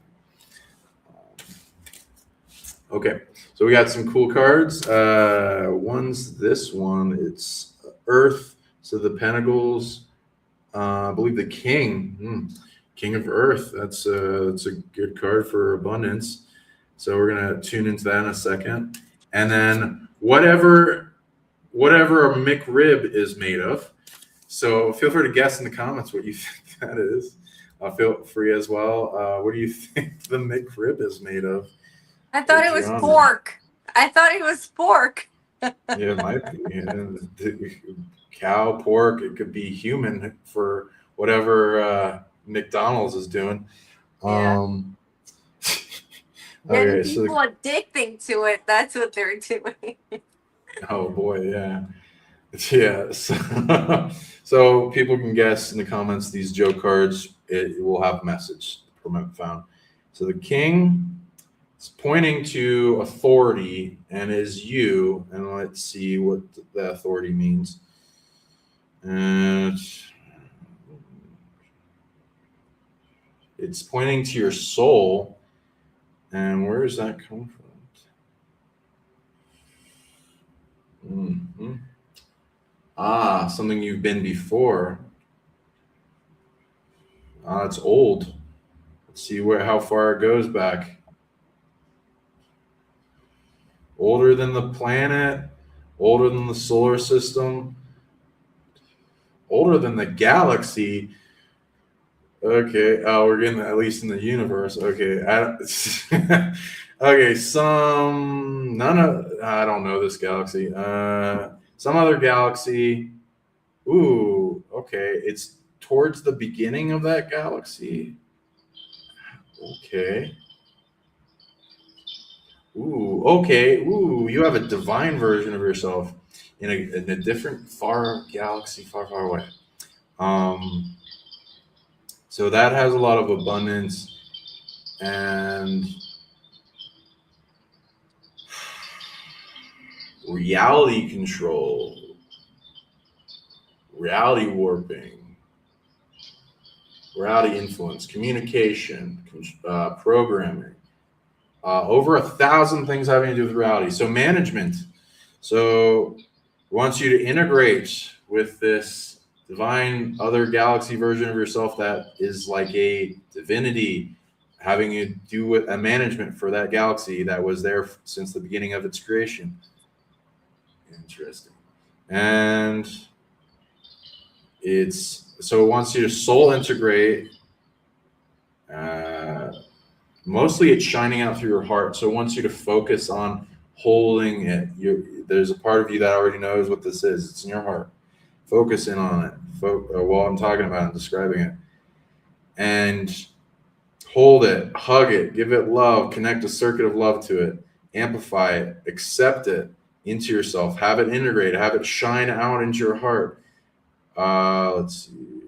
Okay, so we got some cool cards. This one, it's Earth. So the Pentacles, I believe the King, King of Earth. That's a good card for abundance. So we're gonna tune into that in a second. And then whatever a McRib is made of. So feel free to guess in the comments what you think that is. Feel free as well. What do you think the McRib is made of? I thought it was pork. I thought it was pork. Yeah, it might be. Yeah. Cow, pork. It could be human for whatever McDonald's is doing. Yeah. Okay, people addicting to it. That's what they're doing. Oh boy, yeah. Yeah. So people can guess in the comments these joke cards. It will have a message found. So the King. It's pointing to authority and is you. And let's see what the authority means. It's pointing to your soul. And where does that come from? Something you've been before. It's old. Let's see how far it goes back. Older than the planet, older than the solar system, older than the galaxy. Okay, we're getting at least in the universe. Okay, okay. I don't know this galaxy. Some other galaxy. Ooh, okay. It's towards the beginning of that galaxy. Okay. Ooh, okay. Ooh, you have a divine version of yourself in a different far galaxy, far, far away. Um, so that has a lot of abundance and reality control, reality warping, reality influence, communication, programming. Over 1,000 things having to do with reality. So management. So wants you to integrate with this divine other galaxy version of yourself that is like a divinity, having to do with a management for that galaxy that was there since the beginning of its creation. Interesting. And it wants you to soul integrate. Uh, Mostly it's shining out through your heart. So it wants you to focus on holding it. There's a part of you that already knows what this is. It's in your heart. Focus in on it while I'm talking about it and describing it. And hold it, hug it, give it love, connect a circuit of love to it, amplify it, accept it into yourself, have it integrate, have it shine out into your heart. Let's see.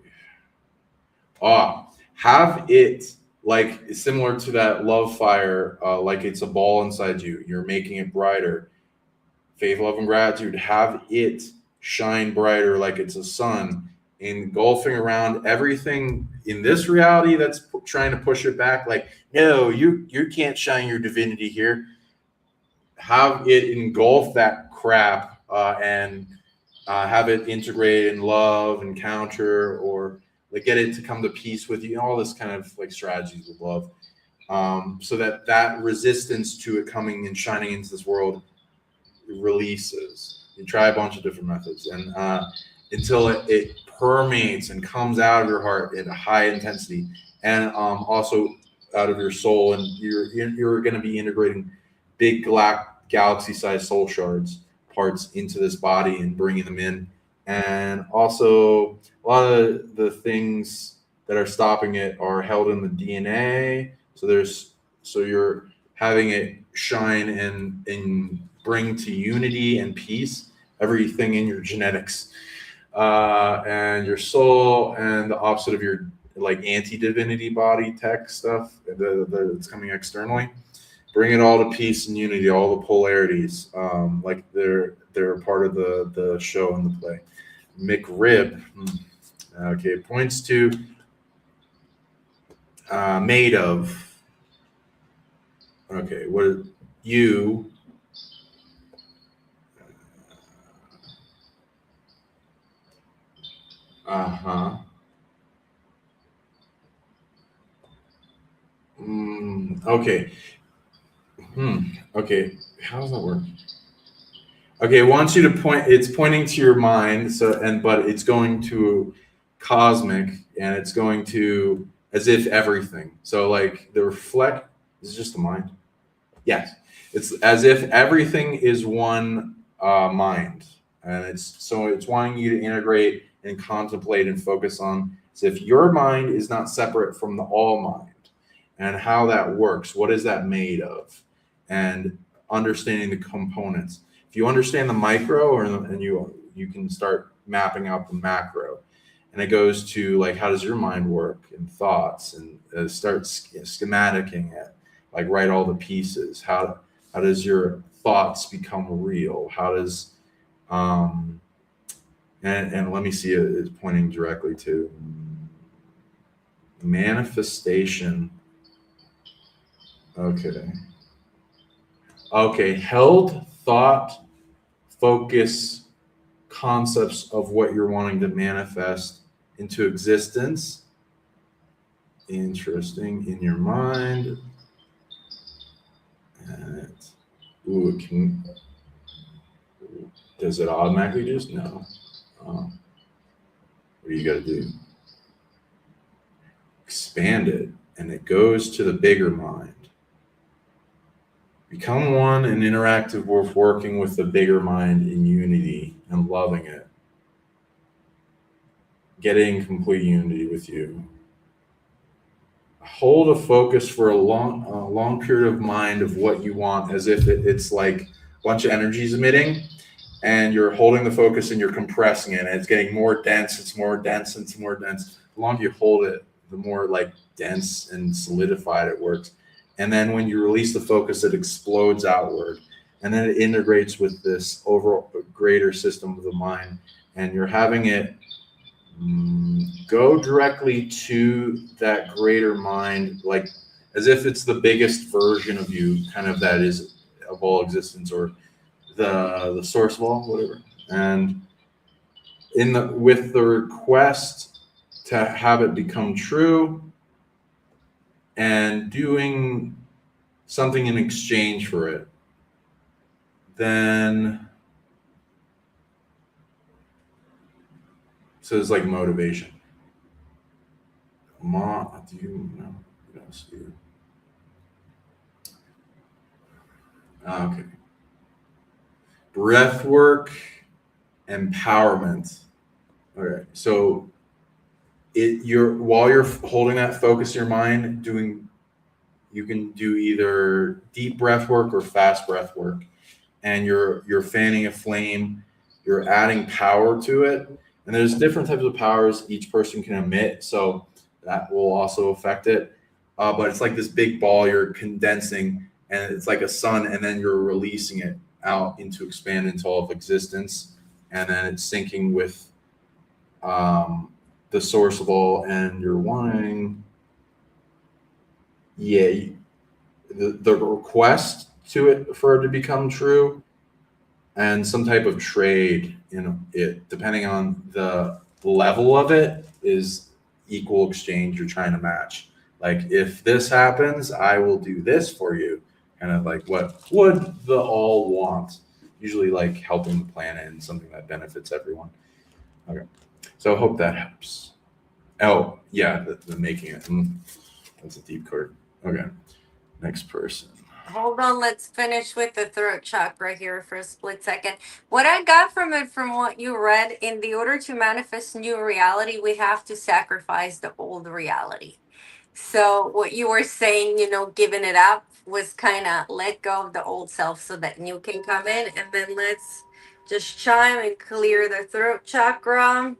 Have it like similar to that love fire, like it's a ball inside you. You're making it brighter. Faith, love, and gratitude. Have it shine brighter like it's a sun, engulfing around everything in this reality that's trying to push it back. Like, no, you can't shine your divinity here. Have it engulf that crap and have it integrate in love and counter, or like get it to come to peace with you. All this kind of like strategies with love, so that resistance to it coming and shining into this world releases. You try a bunch of different methods, and until it permeates and comes out of your heart at a high intensity, and also out of your soul, and you're going to be integrating big galaxy-sized soul shards parts into this body and bringing them in, and also a lot of the things that are stopping it are held in the DNA. So you're having it shine and bring to unity and peace everything in your genetics and your soul, and the opposite of your like anti-divinity body tech stuff that's coming externally. Bring it all to peace and unity, all the polarities, like they're a part of the show and the play. McRib, okay, points to made of. Okay, what you? Uh-huh. Okay. Okay. How does that work? Okay, it wants you to point. It's pointing to your mind. But it's going to cosmic, and it's going to as if everything. So like the reflect is just the mind. Yes, it's as if everything is one mind, and it's wanting you to integrate and contemplate and focus on as if your mind is not separate from the all mind, and how that works. What is that made of, and understanding the components. If you understand the micro, and you can start mapping out the macro, and it goes to like how does your mind work and thoughts, and start schematicking it, like write all the pieces. How does your thoughts become real? How does and let me see, it's pointing directly to manifestation. Okay, held thought, focus, concepts of what you're wanting to manifest into existence. Interesting. In your mind. And, does it automatically just? No. What do you got to do? Expand it, and it goes to the bigger mind. Become one and interactive with working with the bigger mind in unity and loving it. Getting complete unity with you. hold a focus for a long period of mind of what you want, as if it's like a bunch of energies emitting, and you're holding the focus and you're compressing it, and it's getting more dense. It's more dense. It's more dense. The longer you hold it, the more like dense and solidified it works. And then when you release the focus, it explodes outward, and then it integrates with this overall greater system of the mind, and you're having it go directly to that greater mind, like as if it's the biggest version of you, kind of that is of all existence, or the source of all, whatever. And in the with the request to have it become true, and doing something in exchange for it, then so it's like motivation. Do you know? Yes, you. Okay. Breath work, empowerment. Okay, so while you're holding that focus in your mind, you can do either deep breath work or fast breath work, and you're fanning a flame, you're adding power to it, and there's different types of powers each person can emit, so that will also affect it. But it's like this big ball you're condensing, and it's like a sun, and then you're releasing it out into expand into all of existence, and then it's syncing with the source of all, and you're wanting, the request to it for it to become true, and some type of trade in it, depending on the level of it, is equal exchange you're trying to match. Like, if this happens, I will do this for you. Kind of like, what would the all want? Usually like helping the planet and something that benefits everyone. Okay. So I hope that helps. Oh, yeah, the making it. That's a deep card. Okay. Next person. Hold on, let's finish with the throat chakra here for a split second. What I got from it, from what you read, in the order to manifest new reality, we have to sacrifice the old reality. So what you were saying, giving it up, was kind of let go of the old self so that new can come in. And then let's just chime and clear the throat chakra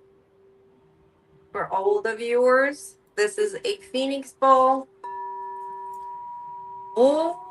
for all the viewers. This is a phoenix bowl. Oh.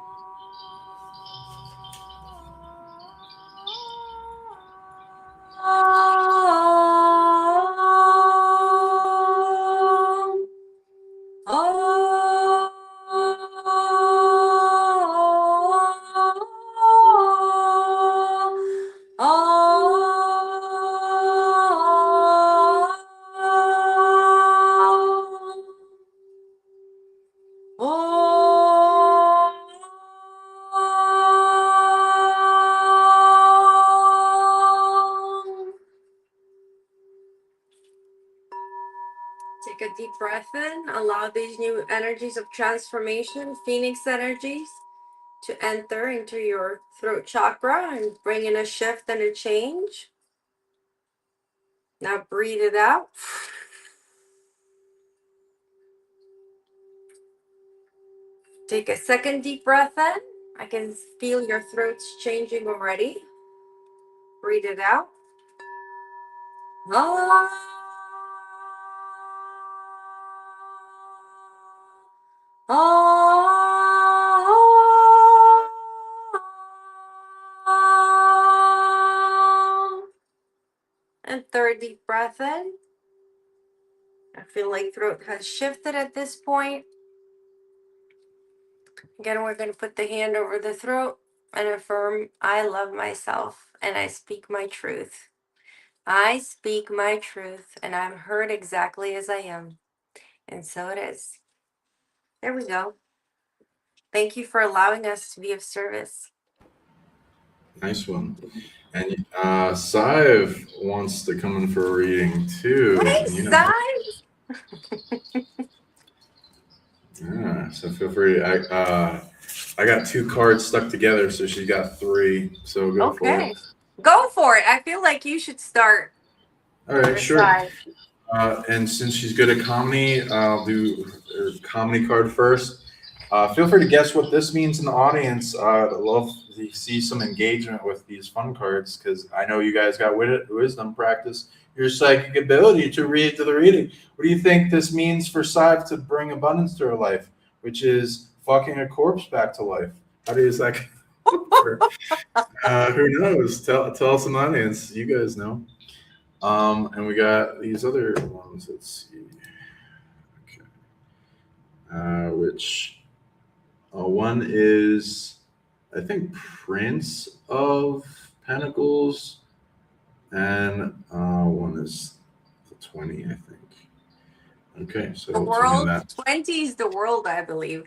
Take a deep breath in. Allow these new energies of transformation, phoenix energies, to enter into your throat chakra and bring in a shift and a change. Now breathe it out. Take a second deep breath in. I can feel your throats changing already. Breathe it out. And third deep breath in. I feel like throat has shifted at this point. Again, we're going to put the hand over the throat and affirm, I love myself and I speak my truth. I speak my truth and I'm heard exactly as I am. And so it is. There we go. Thank you for allowing us to be of service. Nice one. And Sive wants to come in for a reading too. Hey, Sive! Yeah, so feel free. I got 2 cards stuck together, so she got 3. So go for it. Go for it. I feel like you should start. All right, sure. And since she's good at comedy, I'll do or comedy card first. Feel free to guess what this means in the audience. I'd love to see some engagement with these fun cards because I know you guys got wisdom practice your psychic ability to read to the reading. What do you think this means for Sive to bring abundance to her life, which is fucking a corpse back to life? How do you that? Who knows? Tell us in the audience. You guys know. And we got these other ones. Let's see. Okay. Which one is, I think, Prince of Pentacles, and one is the 20, I think. Okay, so the world. 20 is the world, I believe.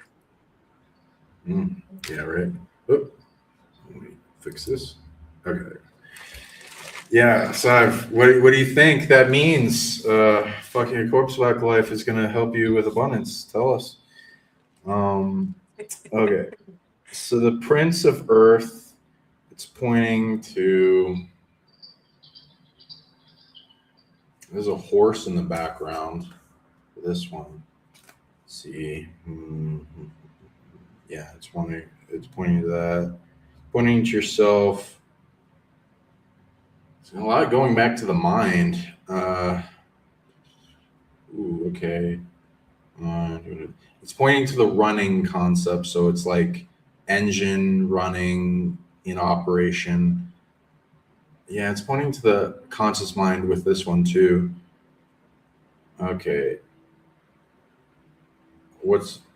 Yeah, right. Oop. Let me fix this. Okay. Yeah, so what do you think that means? Fucking a corpse back life is going to help you with abundance. Tell us. Okay. So the Prince of Earth, it's pointing to, there's a horse in the background for this one. Let's see. Yeah, it's pointing to that. Pointing to yourself. A lot going back to the mind. Okay. It's pointing to the running concept. So it's like engine running in operation. Yeah, it's pointing to the conscious mind with this one too. Okay.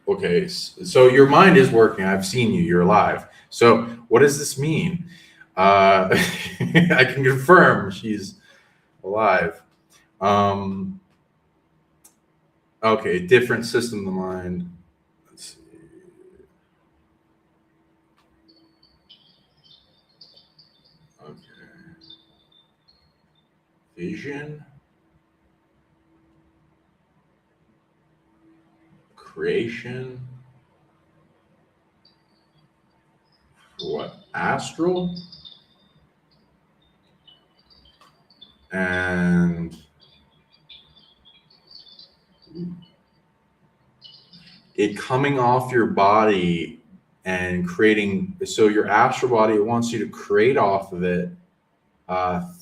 Okay? So your mind is working. I've seen you. You're alive. So what does this mean? I can confirm she's alive. Okay, different system of the mind. Let's see. Okay. Vision. Creation. What? Astral. And it coming off your body and creating, so your astral body, it wants you to create off of it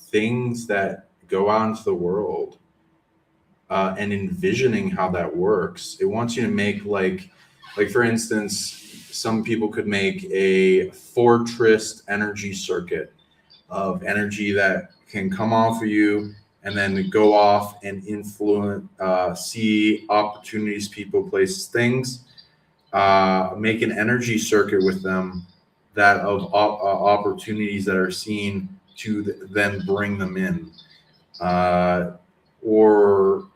things that go out into the world, and envisioning how that works. It wants you to make like for instance, some people could make a fortress energy circuit of energy that can come off of you and then go off and influence, see opportunities, people, places, things, make an energy circuit with them that of opportunities that are seen to then bring them in, or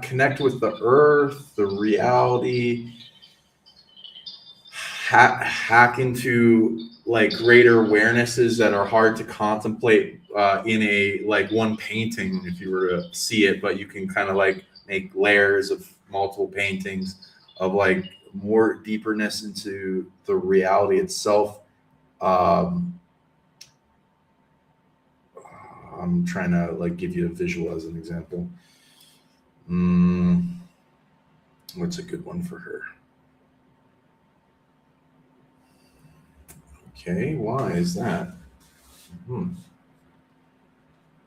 connect with the earth, the reality, hack into like greater awarenesses that are hard to contemplate in a like one painting if you were to see it, but you can kind of like make layers of multiple paintings of like more deeperness into the reality itself. I'm trying to like give you a visual as an example. What's a good one for her? Okay, why is that?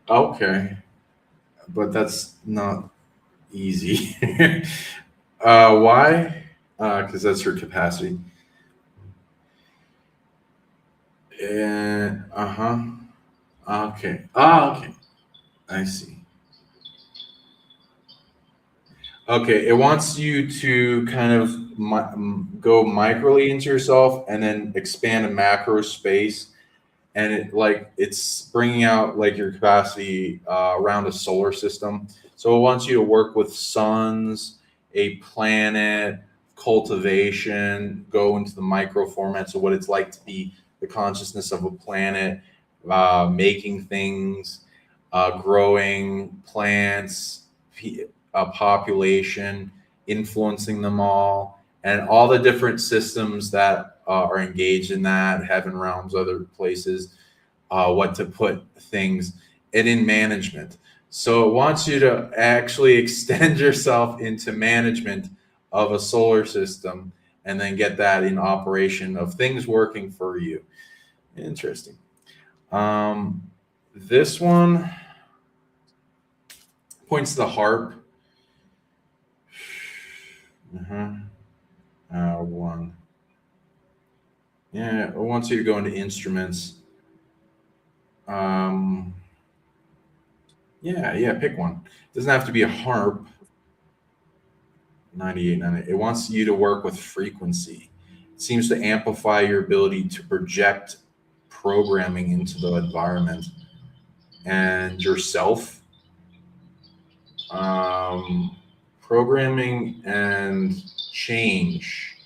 Okay, but that's not easy. Why? Because that's her capacity. Okay. Okay. I see. Okay, it wants you to kind of go microly into yourself and then expand a macro space, and it's bringing out like your capacity around a solar system. So it wants you to work with suns, a planet, cultivation, go into the micro format. So what it's like to be the consciousness of a planet, making things, growing plants, a population, influencing them all, and all the different systems that are engaged in that, heaven realms, other places, what to put things, and in management. So it wants you to actually extend yourself into management of a solar system and then get that in operation of things working for you. Interesting. This one points to the harp. One. Yeah, it wants you to go into instruments. Yeah, pick one. It doesn't have to be a harp. 98. It wants you to work with frequency. It seems to amplify your ability to project programming into the environment and yourself. Programming and change.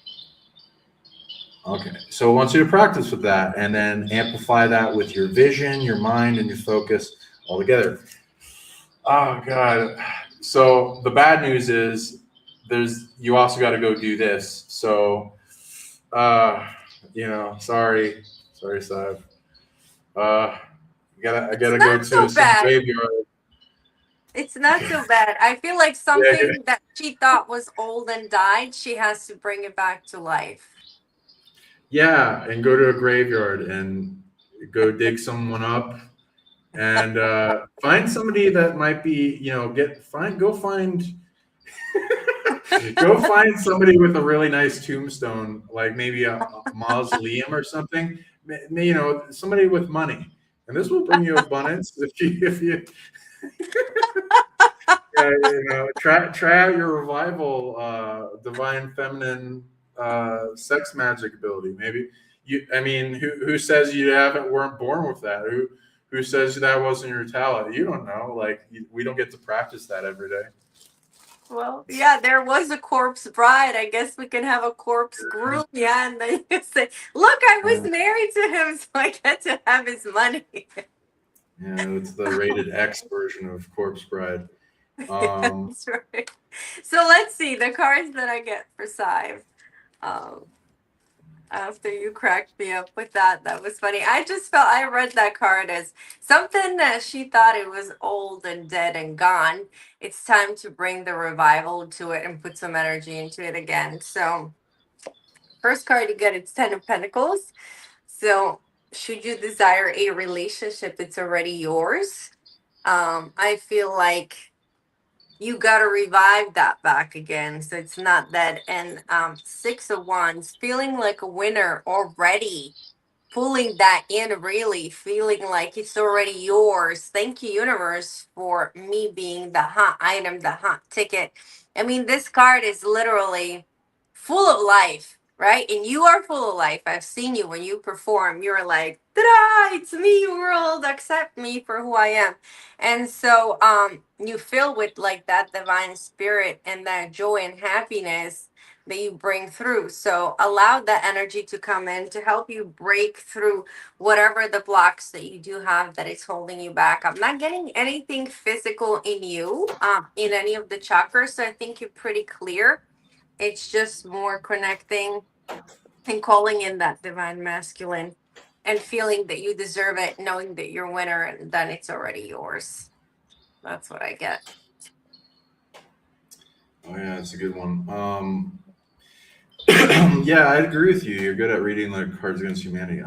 Okay, so it wants you to practice with that and then amplify that with your vision, your mind, and your focus all together. Oh, God. So the bad news is you also got to go do this. So, sorry, Saib. I gotta go to some graveyard. It's not so bad. I feel like something that she thought was old and died, she has to bring it back to life. Yeah, and go to a graveyard and go dig someone up and find somebody that might be, go find somebody with a really nice tombstone, like maybe a mausoleum or something. Somebody with money, and this will bring you abundance if you try out your revival, divine feminine sex magic ability. Maybe who says you weren't born with that? Who says that wasn't your talent? You don't know. Like we don't get to practice that every day. Well, yeah, there was a corpse bride. I guess we can have a corpse groom. Yeah, and then you say, "Look, I was married to him, so I get to have his money." Yeah, it's the rated X version of Corpse Bride. That's right. So let's see the cards that I get for Sive. After you cracked me up with that was funny. I just felt I read that card as something that she thought it was old and dead and gone. It's time to bring the revival to it and put some energy into it again. So first card you get, it's 10 of Pentacles. So should you desire a relationship, it's already yours. I feel like you got to revive that back again, so it's not dead. And 6 of Wands, feeling like a winner already, pulling that in, really feeling like it's already yours. Thank you, universe, for me being the hot item, the hot ticket. I mean, this card is literally full of life, right? And you are full of life. I've seen you when you perform. You're like, ta-da, it's me, world, accept me for who I am. And so you feel with like that divine spirit and that joy and happiness that you bring through. So allow that energy to come in to help you break through whatever the blocks that you do have that is holding you back. I'm not getting anything physical in you, in any of the chakras. So I think you're pretty clear. It's just more connecting and calling in that divine masculine and feeling that you deserve it, knowing that you're a winner and then it's already yours. That's what I get. Oh yeah, that's a good one. Yeah, I agree with you. You're good at reading the Cards Against Humanity.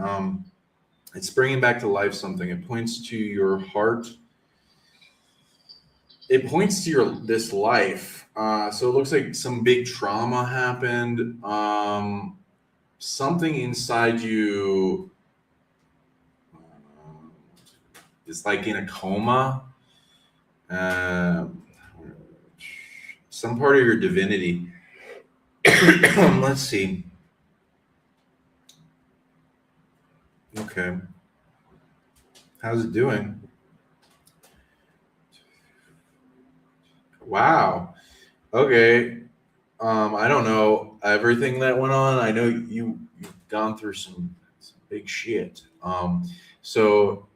It's bringing back to life something. It points to your heart. It points to this life. So it looks like some big trauma happened. Something inside you is like in a coma. Some part of your divinity. Let's see. Okay. How's it doing? Wow. Okay. I don't know everything that went on. I know you've gone through some big shit. So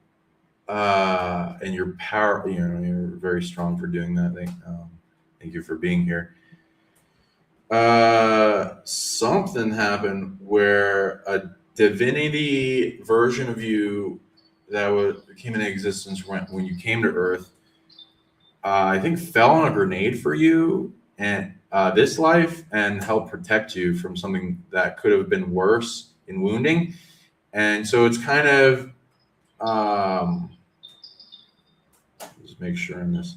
and your power, you're very strong for doing that. Thank you for being here. Something happened where a divinity version of you that came into existence when you came to Earth I think fell on a grenade for you and this life and helped protect you from something that could have been worse in wounding. And so it's kind of just make sure in this.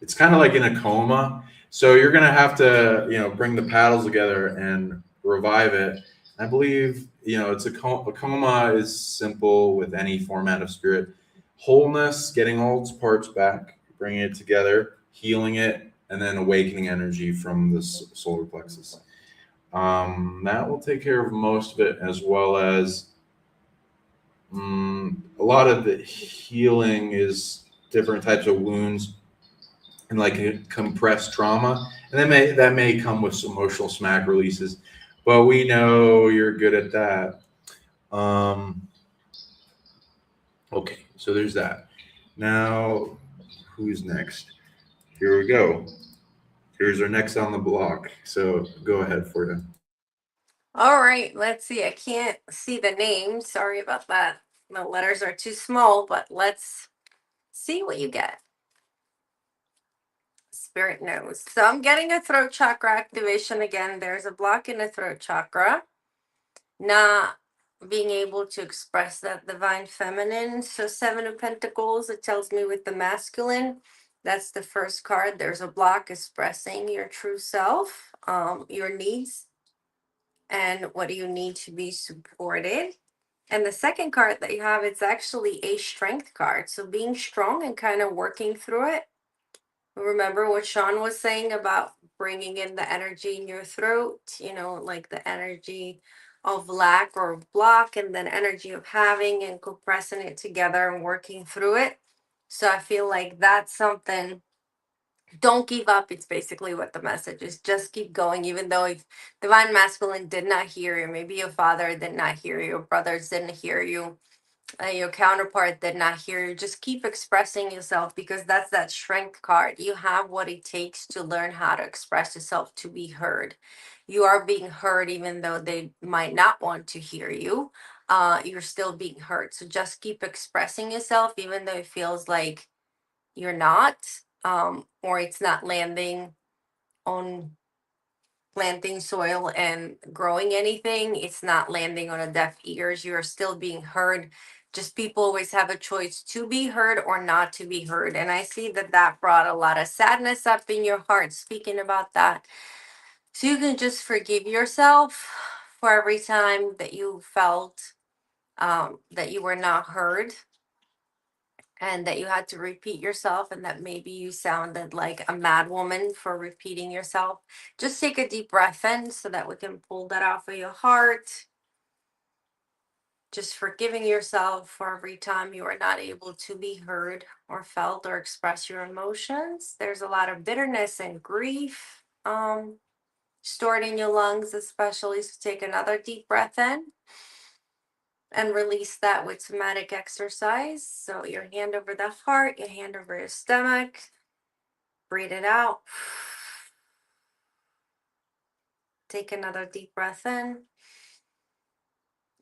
It's kind of like in a coma. So you're gonna have to, bring the paddles together and revive it. I believe, it's a coma is simple with any format of spirit. Wholeness, getting all its parts back, bringing it together, healing it, and then awakening energy from the solar plexus. That will take care of most of it, as well as a lot of the healing is different types of wounds and like a compressed trauma, and that may come with some emotional smack releases, but we know you're good at that. Okay, so there's that. Now, who's next? Here we go. Here's our next on the block. So go ahead, Forta. All right, let's see. I can't see the name. Sorry about that. The letters are too small, but let's see what you get. Spirit knows. So I'm getting a throat chakra activation again. There's a block in the throat chakra. Not being able to express that divine feminine. So 7 of Pentacles, it tells me with the masculine, that's the first card. There's a block expressing your true self, your needs, and what do you need to be supported. And the second card that you have, it's actually a strength card. So being strong and kind of working through it. Remember what Sean was saying about bringing in the energy in your throat, like the energy of lack or block, and then energy of having, and compressing it together and working through it. So I feel like that's something. Don't give up. It's basically what the message is. Just keep going, even though if divine masculine did not hear you, maybe your father did not hear you, your brothers didn't hear you, your counterpart did not hear you. Just keep expressing yourself, because that's that strength card. You have what it takes to learn how to express yourself, to be heard. You are being heard, even though they might not want to hear you. You're still being heard. So just keep expressing yourself, even though it feels like you're not, or it's not landing on planting soil and growing anything. It's not landing on a deaf ears. You're still being heard. Just people always have a choice to be heard or not to be heard. And I see that that brought a lot of sadness up in your heart, speaking about that. So you can just forgive yourself for every time that you felt that you were not heard, and that you had to repeat yourself, and that maybe you sounded like a mad woman for repeating yourself. Just take a deep breath in so that we can pull that off of your heart. Just forgiving yourself for every time you are not able to be heard or felt or express your emotions. There's a lot of bitterness and grief stored in your lungs, especially. So take another deep breath in and release that with somatic exercise. So your hand over the heart, your hand over your stomach. Breathe it out. Take another deep breath in.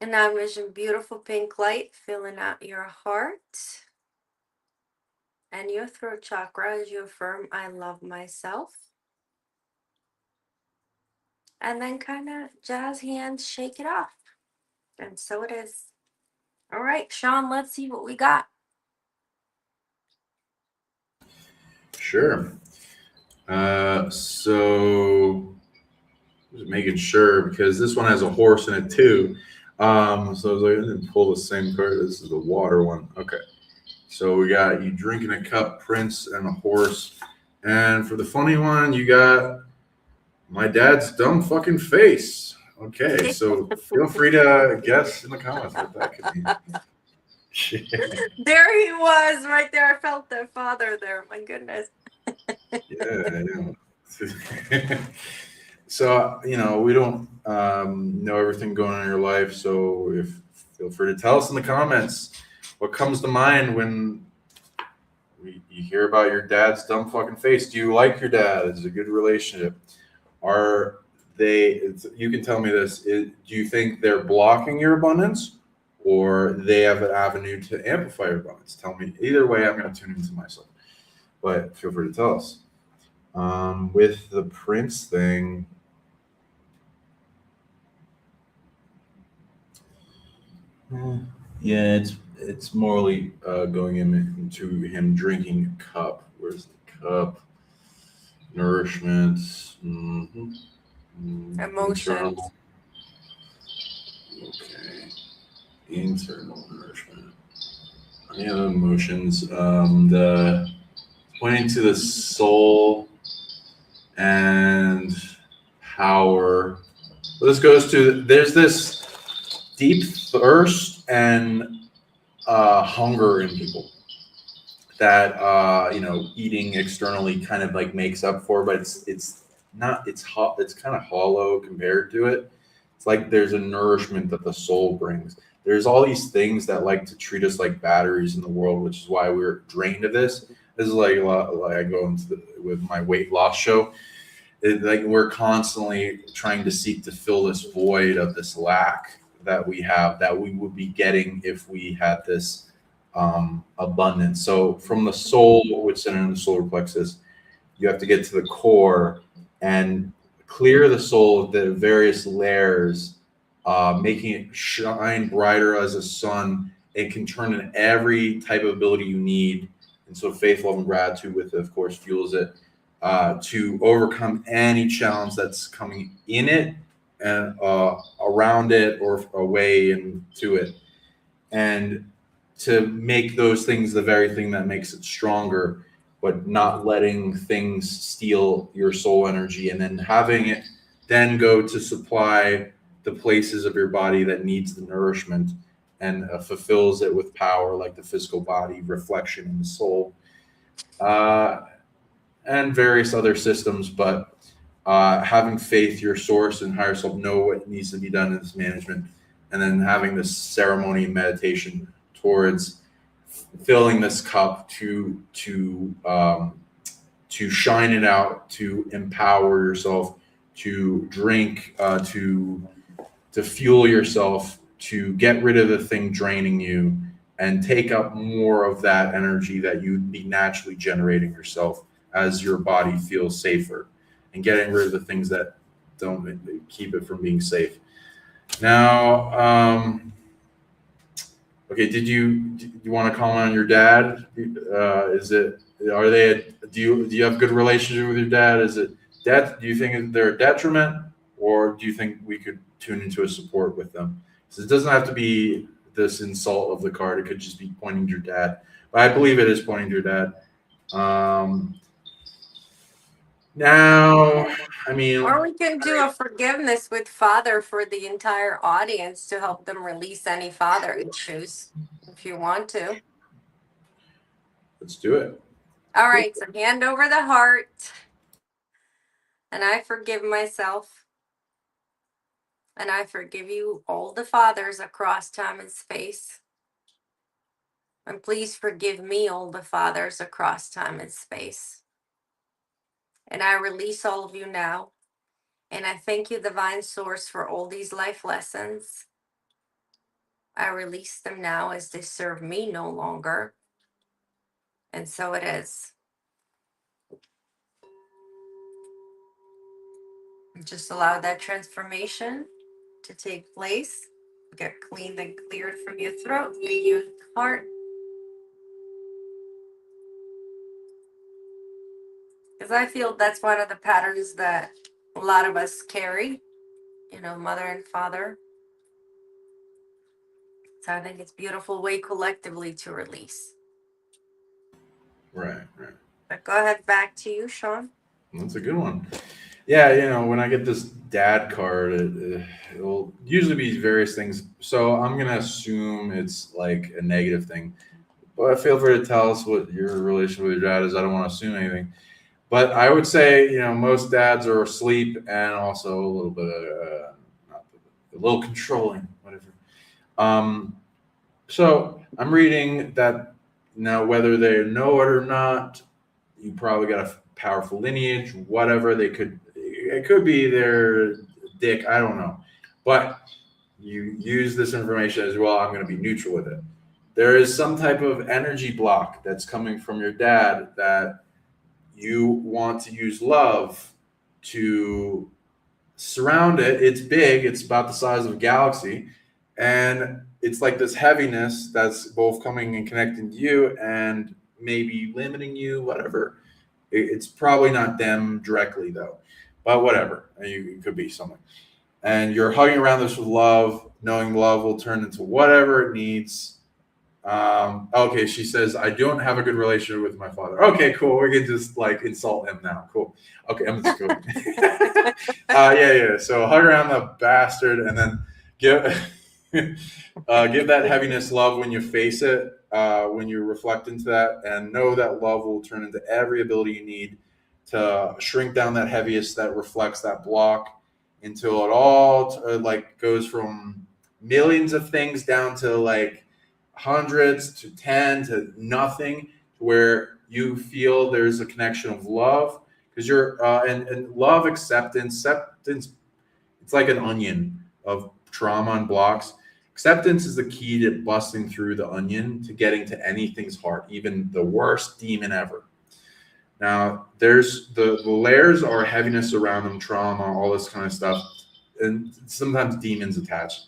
And now envision beautiful pink light filling out your heart and your throat chakra as you affirm, I love myself. And then kind of jazz hands, shake it off. And so it is. All right, Sean, let's see what we got. Sure. So just making sure, because this one has a horse in it too. So I was like, I didn't pull the same card. This is the water one. Okay. So we got you drinking a cup, Prince, and a horse. And for the funny one, you got my dad's dumb fucking face. Okay, so feel free to guess in the comments what that could mean. There he was, right there. I felt their father there. My goodness. Yeah. So, we don't know everything going on in your life. So feel free to tell us in the comments what comes to mind when you hear about your dad's dumb fucking face. Do you like your dad? Is it a good relationship? Are you can tell me this. Do you think they're blocking your abundance, or they have an avenue to amplify your abundance? Tell me. Either way, I'm going to tune into myself. but feel free to tell us. With the Prince thing, yeah, it's morally going into him drinking a cup. Where's the cup? Nourishment. Emotions. Internal. Okay. Internal nourishment. Yeah, emotions. The pointing to the soul and power. This goes to there's this deep thirst and hunger in people that eating externally kind of like makes up for, but it's not it's kind of hollow compared to it. It's like there's a nourishment that the soul brings. There's all these things that like to treat us like batteries in the world, which is why we're drained of this. This is like a lot like I go into with my weight loss show. Like we're constantly trying to seek to fill this void of this lack that we have that we would be getting if we had this abundance. So from the soul, which is in the solar plexus, you have to get to the core and clear the soul of the various layers, making it shine brighter as a sun. It can turn in every type of ability you need. And so faith, love, and gratitude with it, of course, fuels it to overcome any challenge that's coming in it and around it or away and to it. And to make those things the very thing that makes it stronger, but not letting things steal your soul energy, and then having it then go to supply the places of your body that needs the nourishment and fulfills it with power, like the physical body, reflection in the soul, and various other systems. But having faith, your source and higher self know what needs to be done in this management, and then having this ceremony and meditation towards filling this cup to shine it out, to empower yourself, to drink, to fuel yourself, to get rid of the thing draining you, and take up more of that energy that you'd be naturally generating yourself as your body feels safer, and getting rid of the things that don't keep it from being safe. Now, okay, do you want to comment on your dad? Do you have good relationship with your dad? Is it do you think they're a detriment, or do you think we could tune into a support with them? So it doesn't have to be this insult of the card. It could just be pointing to your dad. But I believe it is pointing to your dad. Now, I mean, Or we can do a forgiveness with Father for the entire audience to help them release any father issues, if you want to. let's do it. All right, so hand over the heart. And I forgive myself. And I forgive you, all the fathers across time and space. And please forgive me, all the fathers across time and space. And I release all of you now. And I thank you, Divine Source, for all these life lessons. I release them now as they serve me no longer. And so it is. Just allow that transformation to take place. Get cleaned and cleared from your throat, your heart. Because I feel that's one of the patterns that a lot of us carry, mother and father. So I think it's a beautiful way collectively to release. Right. But go ahead, back to you, Sean. That's a good one. Yeah, when I get this dad card, it will usually be various things. So I'm going to assume it's like a negative thing. But feel free to tell us what your relationship with your dad is. I don't want to assume anything. But I would say, most dads are asleep and also a little bit a little controlling, whatever. So I'm reading that now, whether they know it or not, you probably got a powerful lineage, whatever. It could be their dick, I don't know. But you use this information as well. I'm going to be neutral with it. There is some type of energy block that's coming from your dad that you want to use love to surround it. It's big, it's about the size of a galaxy, and it's like this heaviness that's both coming and connecting to you and maybe limiting you, whatever. It's probably not them directly though, but whatever. It could be something. And you're hugging around this with love, knowing love will turn into whatever it needs. Okay, she says, I don't have a good relationship with my father. Okay, cool. We can just like insult him now. Cool. Okay, I'm just joking. Yeah. So hug around the bastard and then give give that heaviness love when you face it, when you reflect into that, and know that love will turn into every ability you need to shrink down that heaviest that reflects that block until it all like goes from millions of things down to like hundreds to 10 to nothing, where you feel there's a connection of love because you're and love acceptance, it's like an onion of trauma and blocks. Acceptance is the key to busting through the onion to getting to anything's heart, even the worst demon ever. Now there's the layers are heaviness around them, trauma, all this kind of stuff, and sometimes demons attached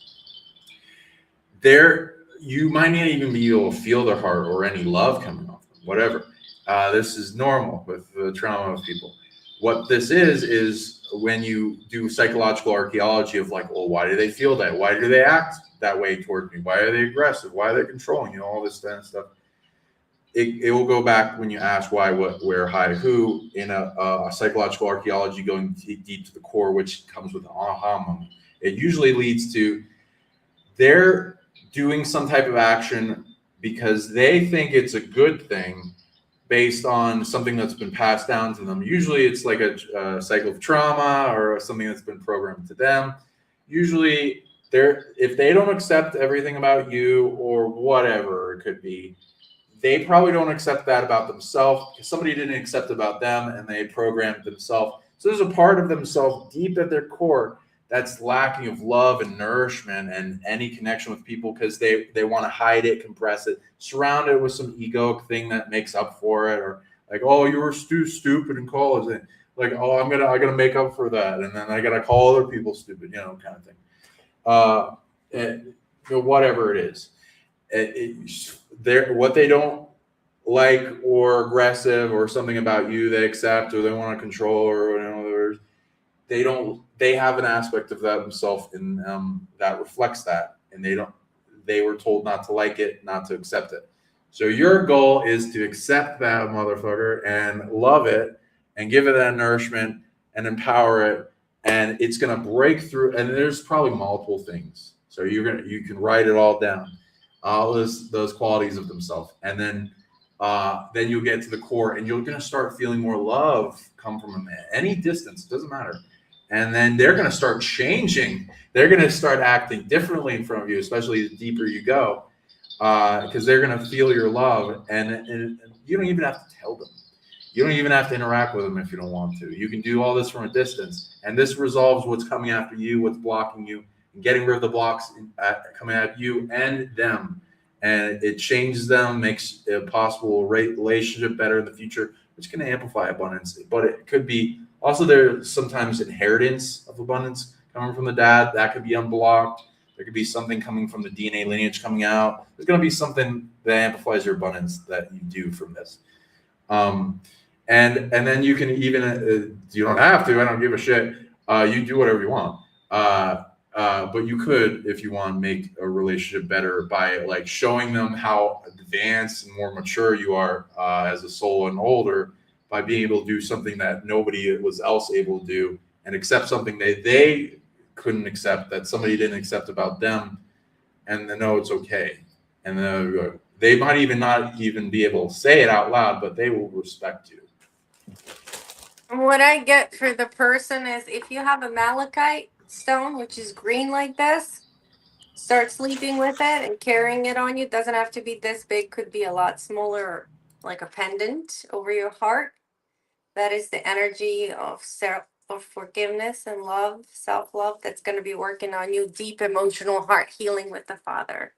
there. You might not even be able to feel their heart or any love coming off them, whatever. This is normal with the trauma of people. What this is when you do psychological archaeology of like, well, why do they feel that? Why do they act that way towards me? Why are they aggressive? Why are they controlling? You know, all this kind of stuff. It will go back when you ask why, what, where, how, who in a psychological archaeology going deep to the core, which comes with an aha moment. It usually leads to their doing some type of action because they think it's a good thing based on something that's been passed down to them. Usually it's like a cycle of trauma or something that's been programmed to them. Usually if they don't accept everything about you or whatever it could be, they probably don't accept that about themselves because somebody didn't accept about them and they programmed themselves. So there's a part of themselves deep at their core that's lacking of love and nourishment and any connection with people because they want to hide it, compress it, surround it with some egoic thing that makes up for it, or like, oh, you were stupid in college, and like, oh, I gotta make up for that, and then I gotta call other people stupid, kind of thing. Whatever it is, what they don't like or aggressive or something about you they accept or they want to control or they have an aspect of that themselves in them that reflects that, and they were told not to like it, not to accept it. So your goal is to accept that motherfucker and love it and give it that nourishment and empower it, and it's going to break through. And there's probably multiple things, so you can write it all down, all those qualities of themselves, and then you'll get to the core and you're going to start feeling more love come from them at any distance. It doesn't matter. And then they're going to start changing. They're going to start acting differently in front of you, especially the deeper you go, because they're going to feel your love. And you don't even have to tell them. You don't even have to interact with them if you don't want to. You can do all this from a distance. And this resolves what's coming after you, what's blocking you, and getting rid of the blocks coming at you and them. And it changes them, makes a possible relationship better in the future, which can amplify abundance. But it could be also there's sometimes inheritance of abundance coming from the dad that could be unblocked. There could be something coming from the DNA lineage coming out. There's going to be something that amplifies your abundance that you do from this. And then you can even you don't have to. I don't give a shit. You do whatever you want. But you could, if you want, make a relationship better by like showing them how advanced and more mature you are as a soul and older, by being able to do something that nobody was else able to do and accept something that they couldn't accept, that somebody didn't accept about them, and then know it's okay. And then they might even not even be able to say it out loud, but they will respect you. What I get for the person is if you have a malachite stone, which is green like this, start sleeping with it and carrying it on you. It doesn't have to be this big, could be a lot smaller, like a pendant over your heart. That is the energy of forgiveness and love, self-love, that's going to be working on you, deep emotional heart healing with the Father.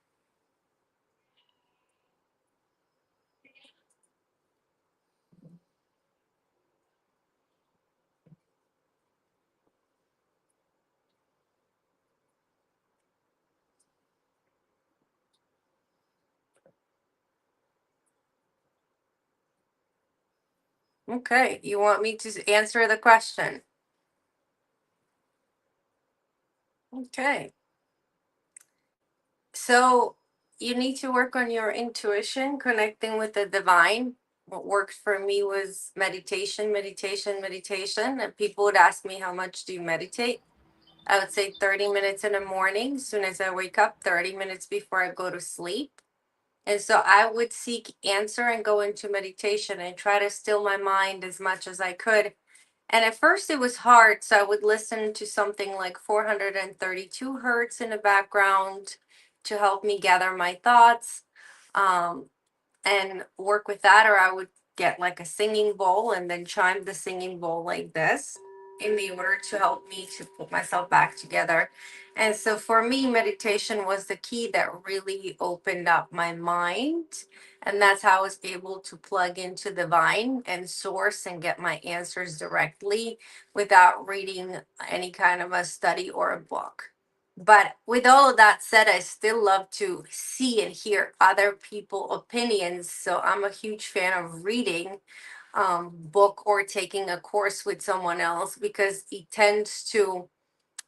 Okay, you want me to answer the question? Okay. So you need to work on your intuition, connecting with the divine. What worked for me was meditation, meditation, meditation. And people would ask me, how much do you meditate? I would say 30 minutes in the morning, as soon as I wake up, 30 minutes before I go to sleep. And so I would seek answer and go into meditation and try to still my mind as much as I could. And at first it was hard. So I would listen to something like 432 hertz in the background to help me gather my thoughts. Um, and work with that, or I would get like a singing bowl and then chime the singing bowl like this in the order to help me to put myself back together. And so for me, meditation was the key that really opened up my mind. And that's how I was able to plug into divine and source and get my answers directly without reading any kind of a study or a book. But with all of that said, I still love to see and hear other people' opinions. So I'm a huge fan of reading book or taking a course with someone else because it tends to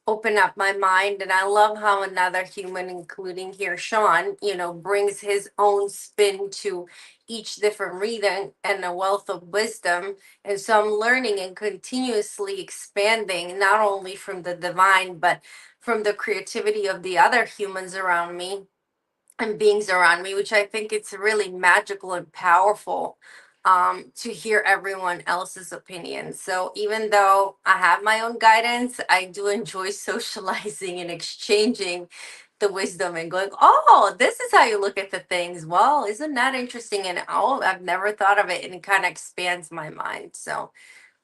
open up my mind. And I love how another human, including here Sean, brings his own spin to each different reading and a wealth of wisdom. And so I'm learning and continuously expanding, not only from the divine, but from the creativity of the other humans around me and beings around me, which I think it's really magical and powerful to hear everyone else's opinions. So even though I have my own guidance, I do enjoy socializing and exchanging the wisdom and going, oh, this is how you look at the things. Well, isn't that interesting? And oh, I've never thought of it. And it kind of expands my mind. So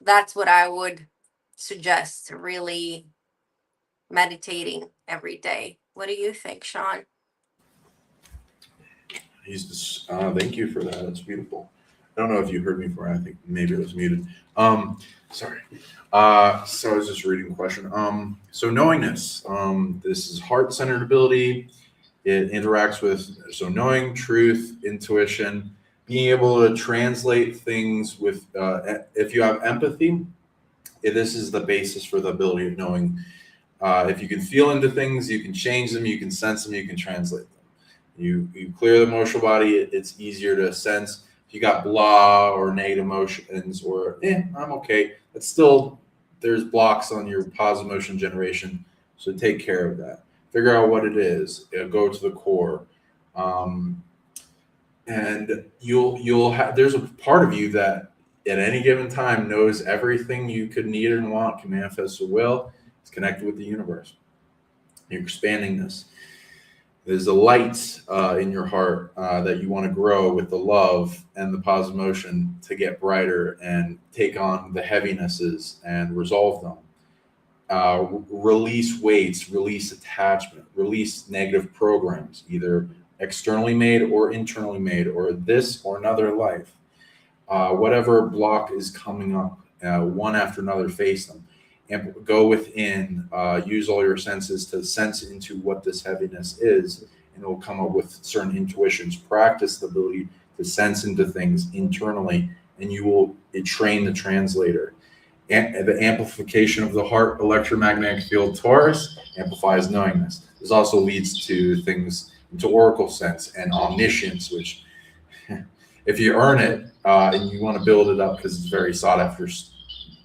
that's what I would suggest, really meditating every day. What do you think, Sean? He's just, thank you for that. That's beautiful. I don't know if you heard me before. I think maybe it was muted. Sorry. So I was just reading the question. So knowingness. This is heart-centered ability. It interacts with knowing, truth, intuition, being able to translate things with. If you have empathy, this is the basis for the ability of knowing. If you can feel into things, you can change them, you can sense them, you can translate them. You clear the emotional body, it's easier to sense. If you got blah or negative emotions or I'm okay, it's still there's blocks on your positive emotion generation. So take care of that. Figure out what it is. Go to the core. And you'll have there's a part of you that at any given time knows everything you could need and want, can manifest a will. It's connected with the universe. You're expanding this. There's a light in your heart that you want to grow with the love and the positive emotion to get brighter and take on the heavinesses and resolve them. Release weights, release attachment, release negative programs, either externally made or internally made, or this or another life. Whatever block is coming up, one after another, face them. And go within, use all your senses to sense into what this heaviness is, and it will come up with certain intuitions. Practice the ability to sense into things internally, and you will train the translator. And the amplification of the heart electromagnetic field torus amplifies knowingness. This also leads to things into oracle sense and omniscience, which if you earn it and you want to build it up because it's very sought after,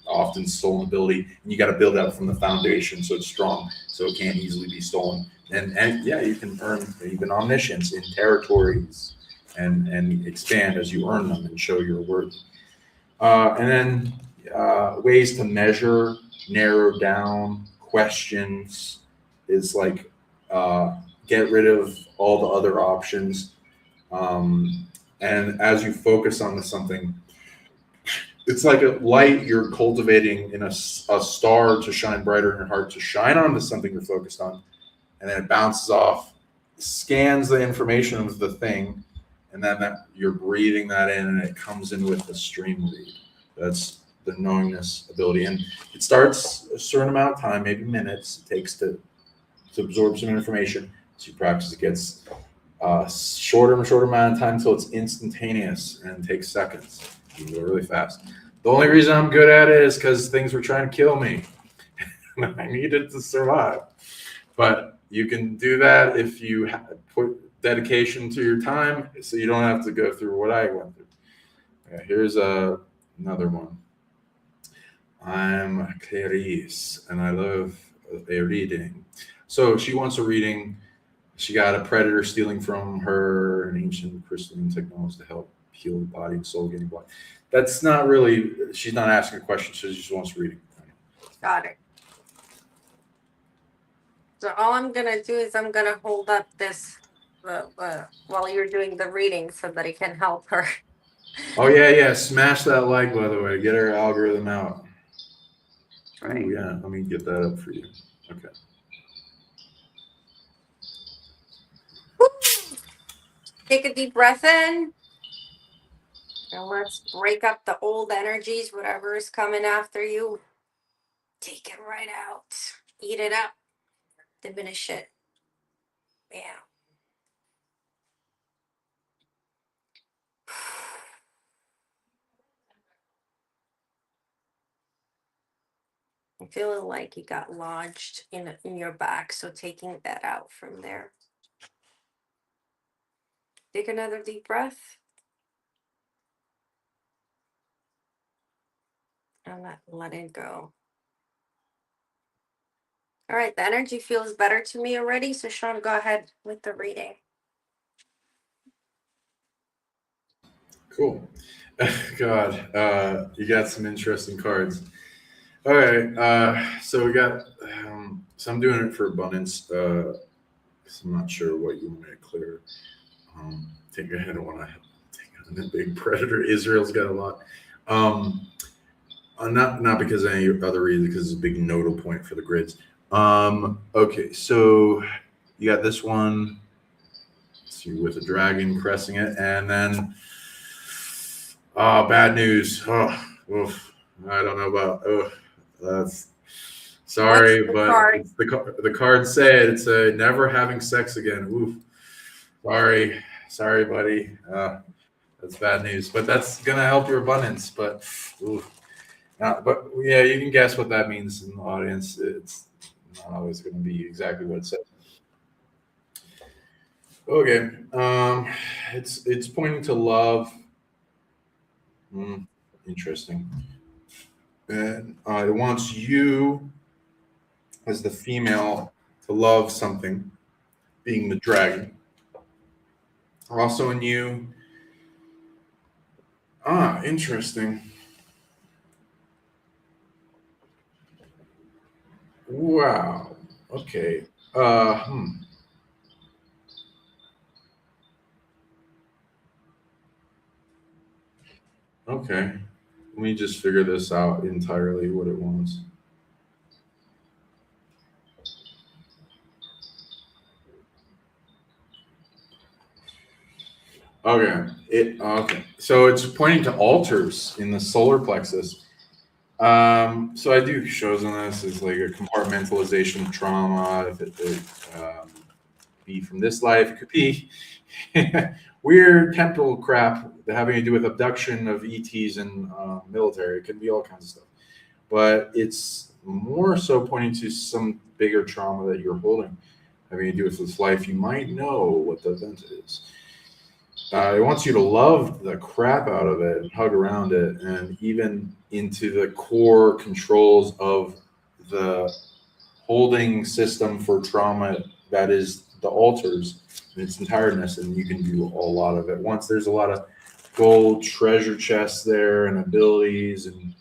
often stolen ability, and you got to build up from the foundation so it's strong, so it can't easily be stolen. And yeah, you can earn even omniscience in territories and expand as you earn them and show your worth. And then ways to measure, narrow down questions is like get rid of all the other options. And as you focus on something, it's like a light you're cultivating in a star to shine brighter in your heart, to shine onto something you're focused on. And then it bounces off, scans the information of the thing, and then you're breathing that in, and it comes in with the stream read. That's the knowingness ability. And it starts a certain amount of time, maybe minutes, it takes to absorb some information. As you practice, it gets shorter and shorter amount of time until it's instantaneous and takes seconds. You go really fast. The only reason I'm good at it is because things were trying to kill me. I needed to survive. But you can do that if you put dedication to your time, so you don't have to go through what I went through. Okay, here's another one. I'm Clarice, and I love a reading. So she wants a reading. She got a predator stealing from her an ancient crystalline technology to help heal the body and soul getting blood. That's not really, she's not asking a question. She just wants a reading. Got it. So all I'm going to do is I'm going to hold up this while you're doing the reading so that it can help her. Oh, yeah. Smash that like, by the way. Get her algorithm out. Right. Oh, yeah. Let me get that up for you. Okay. Woo! Take a deep breath in. And let's break up the old energies, whatever is coming after you. Take it right out. Eat it up. Diminish it. Yeah. I'm feeling like you got lodged in your back, so taking that out from there. Take another deep breath. And let it go. All right, the energy feels better to me already. So Sean, go ahead with the reading. Cool. God, you got some interesting cards. All right, so we got, so I'm doing it for abundance. So I'm not sure what you want me to clear. Think I don't want to take on a big predator. Israel's got a lot. Not because of any other reason, because it's a big nodal point for the grids. Okay, so you got this one. See, with a dragon pressing it, and then bad news. Oh, oof. I don't know about. Oh, that's sorry, but it's the card said it's a never having sex again. Oof. Sorry, buddy. That's bad news, but that's gonna help your abundance. But, oof. But yeah, you can guess what that means in the audience. It's not always going to be exactly what it says. Okay, it's pointing to love. Interesting, and it wants you as the female to love something, being the dragon. Also in you. Interesting. Wow. Okay. Okay. Let me just figure this out entirely what it wants. Okay. So it's pointing to altars in the solar plexus. So I do shows on this as like a compartmentalization of trauma. If it could be from this life, it could be weird temporal crap having to do with abduction of ETs and military. It could be all kinds of stuff, but it's more so pointing to some bigger trauma that you're holding, having to do with this life. You might know what the event is. It wants you to love the crap out of it and hug around it, and even into the core controls of the holding system for trauma that is the altars in its entireness, and you can do a lot of it once. There's a lot of gold treasure chests there and abilities and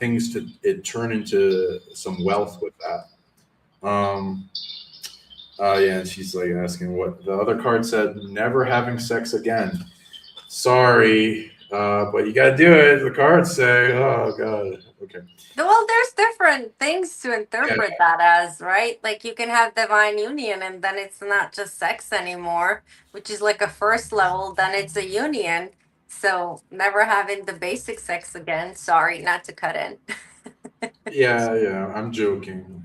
things to turn into some wealth with that. Yeah, and she's like asking what the other card said, never having sex again. Sorry, but you got to do it. The cards say, oh, God. Okay. Well, there's different things to interpret that as, right? Like you can have divine union and then it's not just sex anymore, which is like a first level, then it's a union. So never having the basic sex again. Sorry, not to cut in. Yeah, I'm joking.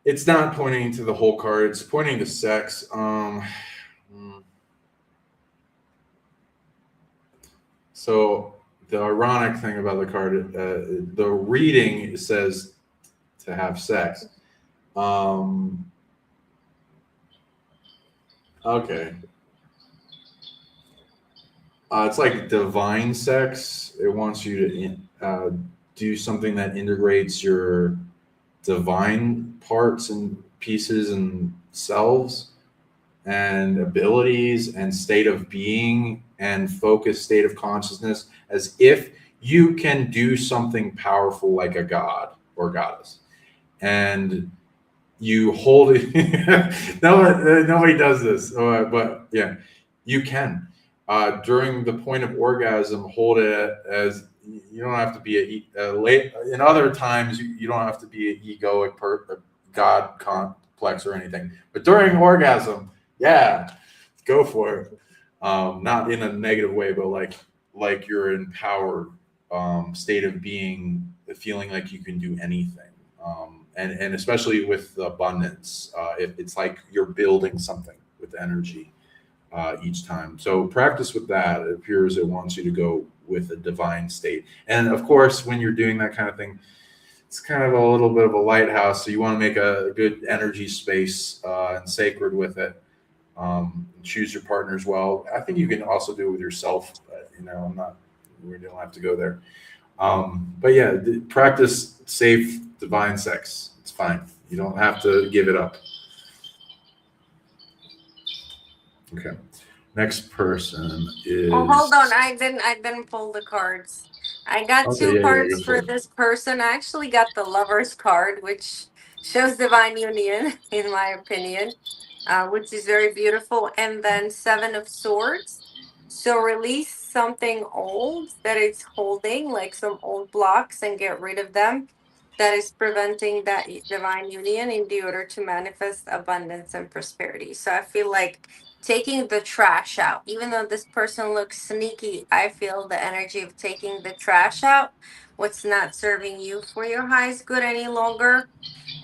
It's not pointing to the whole card. It's pointing to sex. So the ironic thing about the card, the reading says to have sex. Okay. It's like divine sex. It wants you to do something that integrates your divine parts and pieces and selves and abilities and state of being and focused state of consciousness, as if you can do something powerful like a god or goddess. And you hold it. Nobody does this, but yeah, you can. During the point of orgasm, hold it as you don't have to be in other times, you don't have to be an egoic god complex or anything. But during orgasm, yeah, go for it. Not in a negative way, but like you're empowered state of being, feeling like you can do anything. And especially with abundance, it's like you're building something with energy each time. So practice with that. It appears it wants you to go with a divine state. And of course, when you're doing that kind of thing, it's kind of a little bit of a lighthouse. So you want to make a good energy space and sacred with it. Choose your partners well. I think you can also do it with yourself. But, we don't have to go there. But yeah, practice safe divine sex. It's fine. You don't have to give it up. Okay. Next person is. Oh, hold on. I didn't pull the cards. I got two cards for this person. I actually got the Lover's card, which shows divine union, in my opinion, which is very beautiful. And then Seven of Swords. So release something old that it's holding, like some old blocks, and get rid of them. That is preventing that divine union in order to manifest abundance and prosperity. So I feel like taking the trash out, even though this person looks sneaky, I feel the energy of taking the trash out, what's not serving you for your highest good any longer.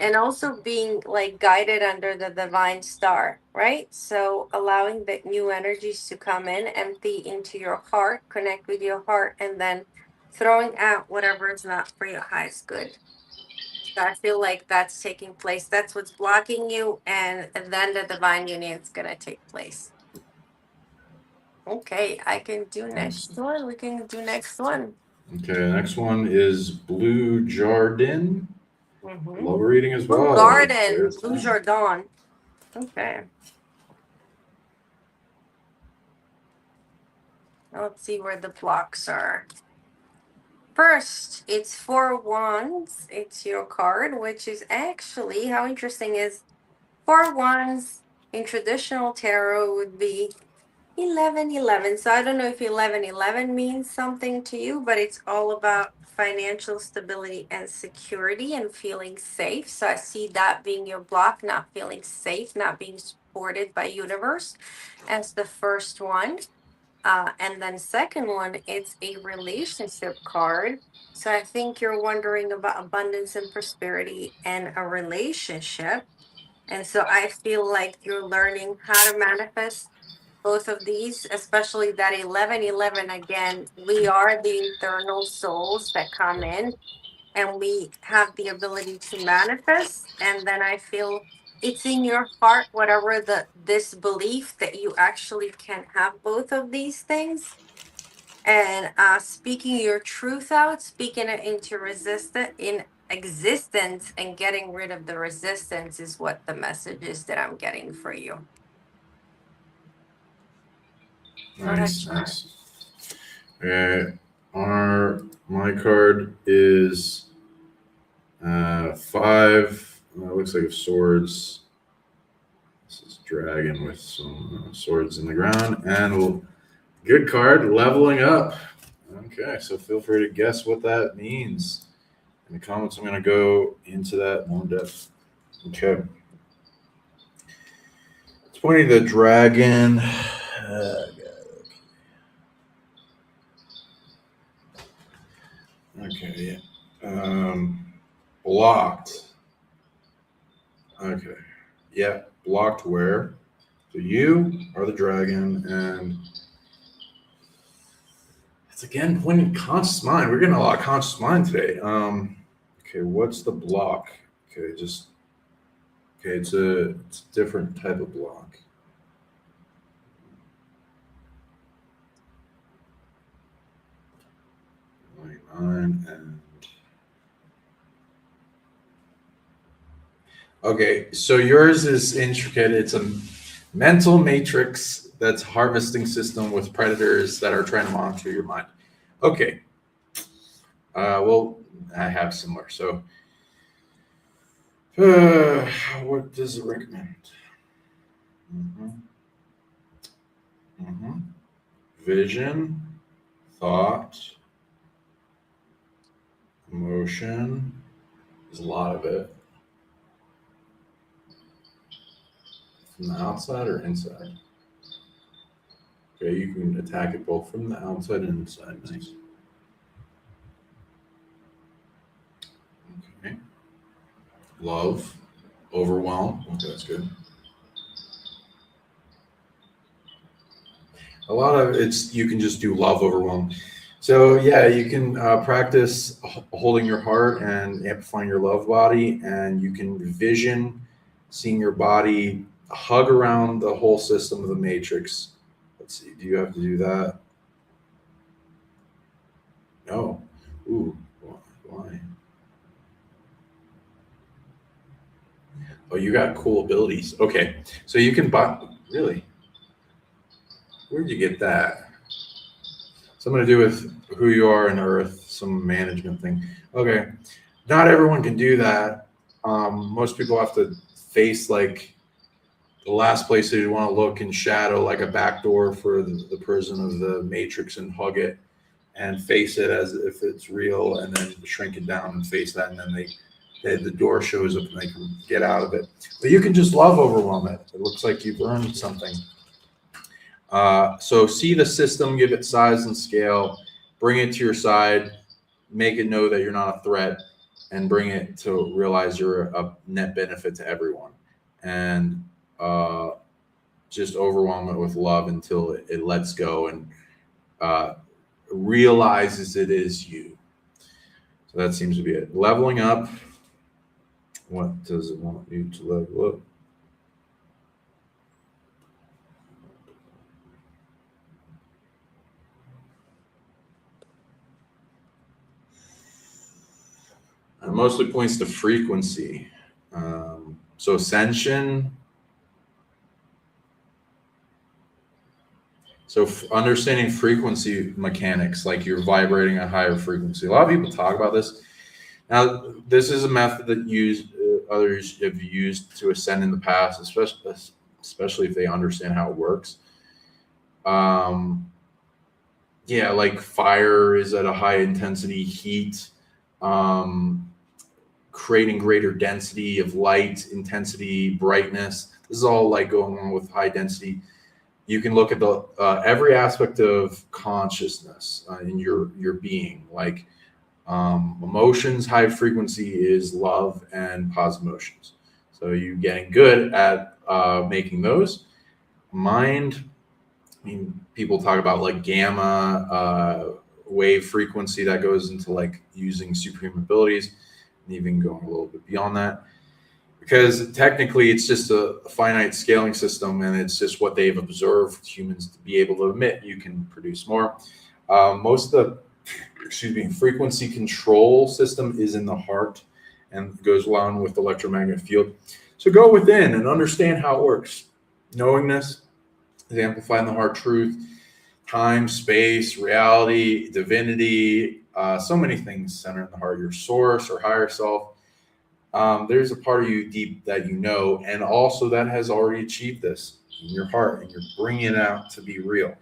And also being like guided under the divine star, right? So allowing the new energies to come in, empty into your heart, connect with your heart, and then throwing out whatever is not for your highest good. So I feel like that's taking place. That's what's blocking you, and then the divine union is gonna take place. Okay, I can do next one. We can do next one. Okay, next one is Blue Jardin. Mm-hmm. Love reading as well. Blue Garden, Blue Jardin. Okay. Let's see where the blocks are. First, it's 4 Wands. It's your card, which is actually, how interesting is 4 Wands in traditional tarot would be 1111. So I don't know if 1111 means something to you, but it's all about financial stability and security and feeling safe. So I see that being your block, not feeling safe, not being supported by universe as the first one. And then second one, it's a relationship card. So I think you're wondering about abundance and prosperity and a relationship. And so I feel like you're learning how to manifest both of these, especially that 1111. Again, we are the eternal souls that come in and we have the ability to manifest. And then I feel it's in your heart, whatever this belief that you actually can have both of these things. And speaking your truth out, speaking it into existence, and getting rid of the resistance is what the message is that I'm getting for you. Nice. My card is 5. Looks like a swords. This is dragon with some swords in the ground, and good card, leveling up. Okay, so feel free to guess what that means in the comments. I'm going to go into that more depth. Okay. It's pointing to the dragon. Okay, yeah. Blocked. Okay. Yeah, blocked where? So you are the dragon, and It's again pointing conscious mind. We're getting a lot of conscious mind today. Okay, what's the block? Okay, it's a different type of block. And okay, so yours is intricate. It's a mental matrix that's harvesting system with predators that are trying to monitor your mind. Okay. Well, I have similar. So, what does it recommend? Vision, thought, emotion. There's a lot of it. From the outside or inside? Okay, you can attack it both from the outside and inside. Nice. Okay. Love, overwhelm. Okay, that's good. A lot of it's, you can just do love, overwhelm. So yeah, you can practice holding your heart and amplifying your love body, and you can vision seeing your body hug around the whole system of the matrix. Let's see, do you have to do that? No. Ooh, why? Oh, you got cool abilities. Okay, so you can buy, really? Where'd you get that? Something to do with who you are in Earth, some management thing. Okay, not everyone can do that. Most people have to face like the last place that you want to look in shadow, like a back door for the prison of the matrix, and hug it and face it as if it's real, and then shrink it down and face that, and then the door shows up and they can get out of it. But you can just love overwhelm it. It looks like you've earned something. So see the system, give it size and scale, bring it to your side, make it know that you're not a threat, and bring it to realize you're a net benefit to everyone. And just overwhelm it with love until it lets go and realizes it is you. So that seems to be it. Leveling up. What does it want you to level up? It mostly points to frequency. So ascension. So understanding frequency mechanics, like you're vibrating a higher frequency. A lot of people talk about this. Now, this is a method that others have used to ascend in the past, especially if they understand how it works. Yeah, like fire is at a high intensity heat, creating greater density of light, intensity, brightness. This is all like going on with high density. You can look at the every aspect of consciousness in your being, like emotions. High frequency is love and positive emotions. So you're getting good at making those. Mind, I mean, people talk about like gamma wave frequency that goes into like using supreme abilities, and even going a little bit beyond that. Because technically it's just a finite scaling system, and it's just what they've observed humans to be able to emit. You can produce more. Most of the frequency control system is in the heart and goes along with the electromagnetic field. So go within and understand how it works. Knowingness is amplifying the heart truth, time, space, reality, divinity, so many things center in the heart, your source or higher self. There's a part of you deep that you know, and also that has already achieved this in your heart, and you're bringing it out to be real.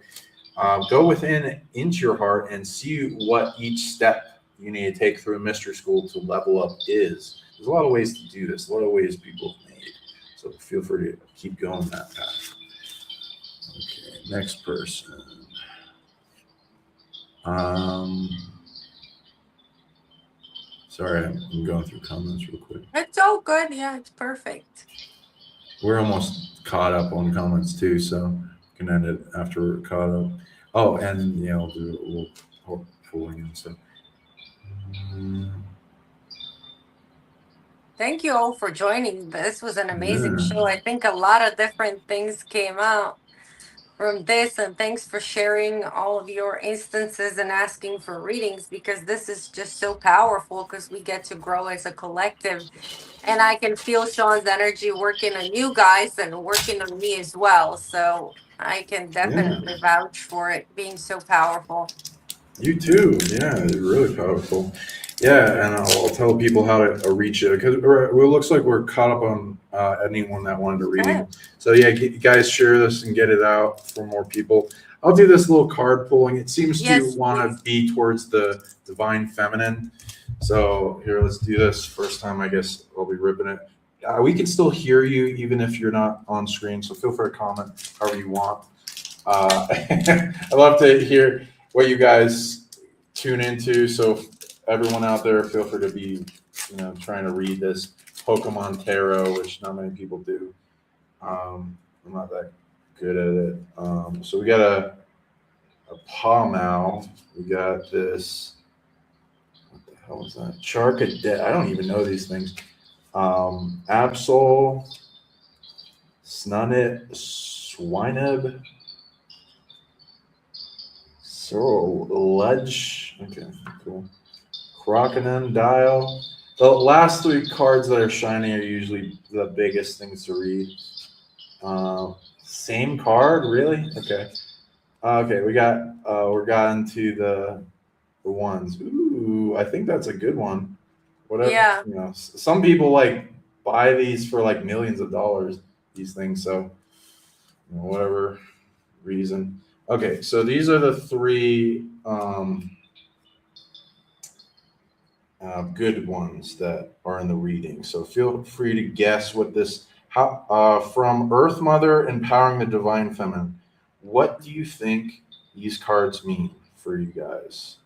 Go within into your heart and see what each step you need to take through a mystery school to level up is. There's a lot of ways to do this, a lot of ways people have made. So feel free to keep going that path. Okay, next person. Sorry, I'm going through comments real quick. It's all good. Yeah, it's perfect. We're almost caught up on comments too, so we can end it after we're caught up. Oh, and we'll pulling and stuff. Thank you all for joining. This was an amazing Yeah. show. I think a lot of different things came out from this, and thanks for sharing all of your instances and asking for readings, because this is just so powerful because we get to grow as a collective. And I can feel Sean's energy working on you guys and working on me as well. So I can Yeah. definitely vouch for it being so powerful. You too. Yeah, it's really powerful. Yeah, and I'll tell people how to reach it because it looks like we're caught up on anyone that wanted a reading. So yeah, guys, share this and get it out for more people. I'll do this little card pulling. It seems to Yes, want please. to be towards the divine feminine. So here, let's do this. First time, I guess I'll be ripping it. We can still hear you even if you're not on screen. So feel free to comment however you want. I love to hear what you guys tune into. So everyone out there, feel free to be, trying to read this Pokemon Tarot, which not many people do. I'm not that good at it. So we got a Pawmow. We got this. What the hell is that? Charcadet. I don't even know these things. Absol, Snunnet, Swineb. So Ledge, okay, cool. Croconon, Dial. The last three cards that are shiny are usually the biggest things to read. Same card, really? Okay. Okay, we're gotten to the ones. Ooh, I think that's a good one. Whatever, Yeah. some people like buy these for like millions of dollars. These things, so whatever reason. Okay, so these are the three good ones that are in the reading. So feel free to guess what this from Earth Mother empowering the divine feminine. What do you think these cards mean for you guys?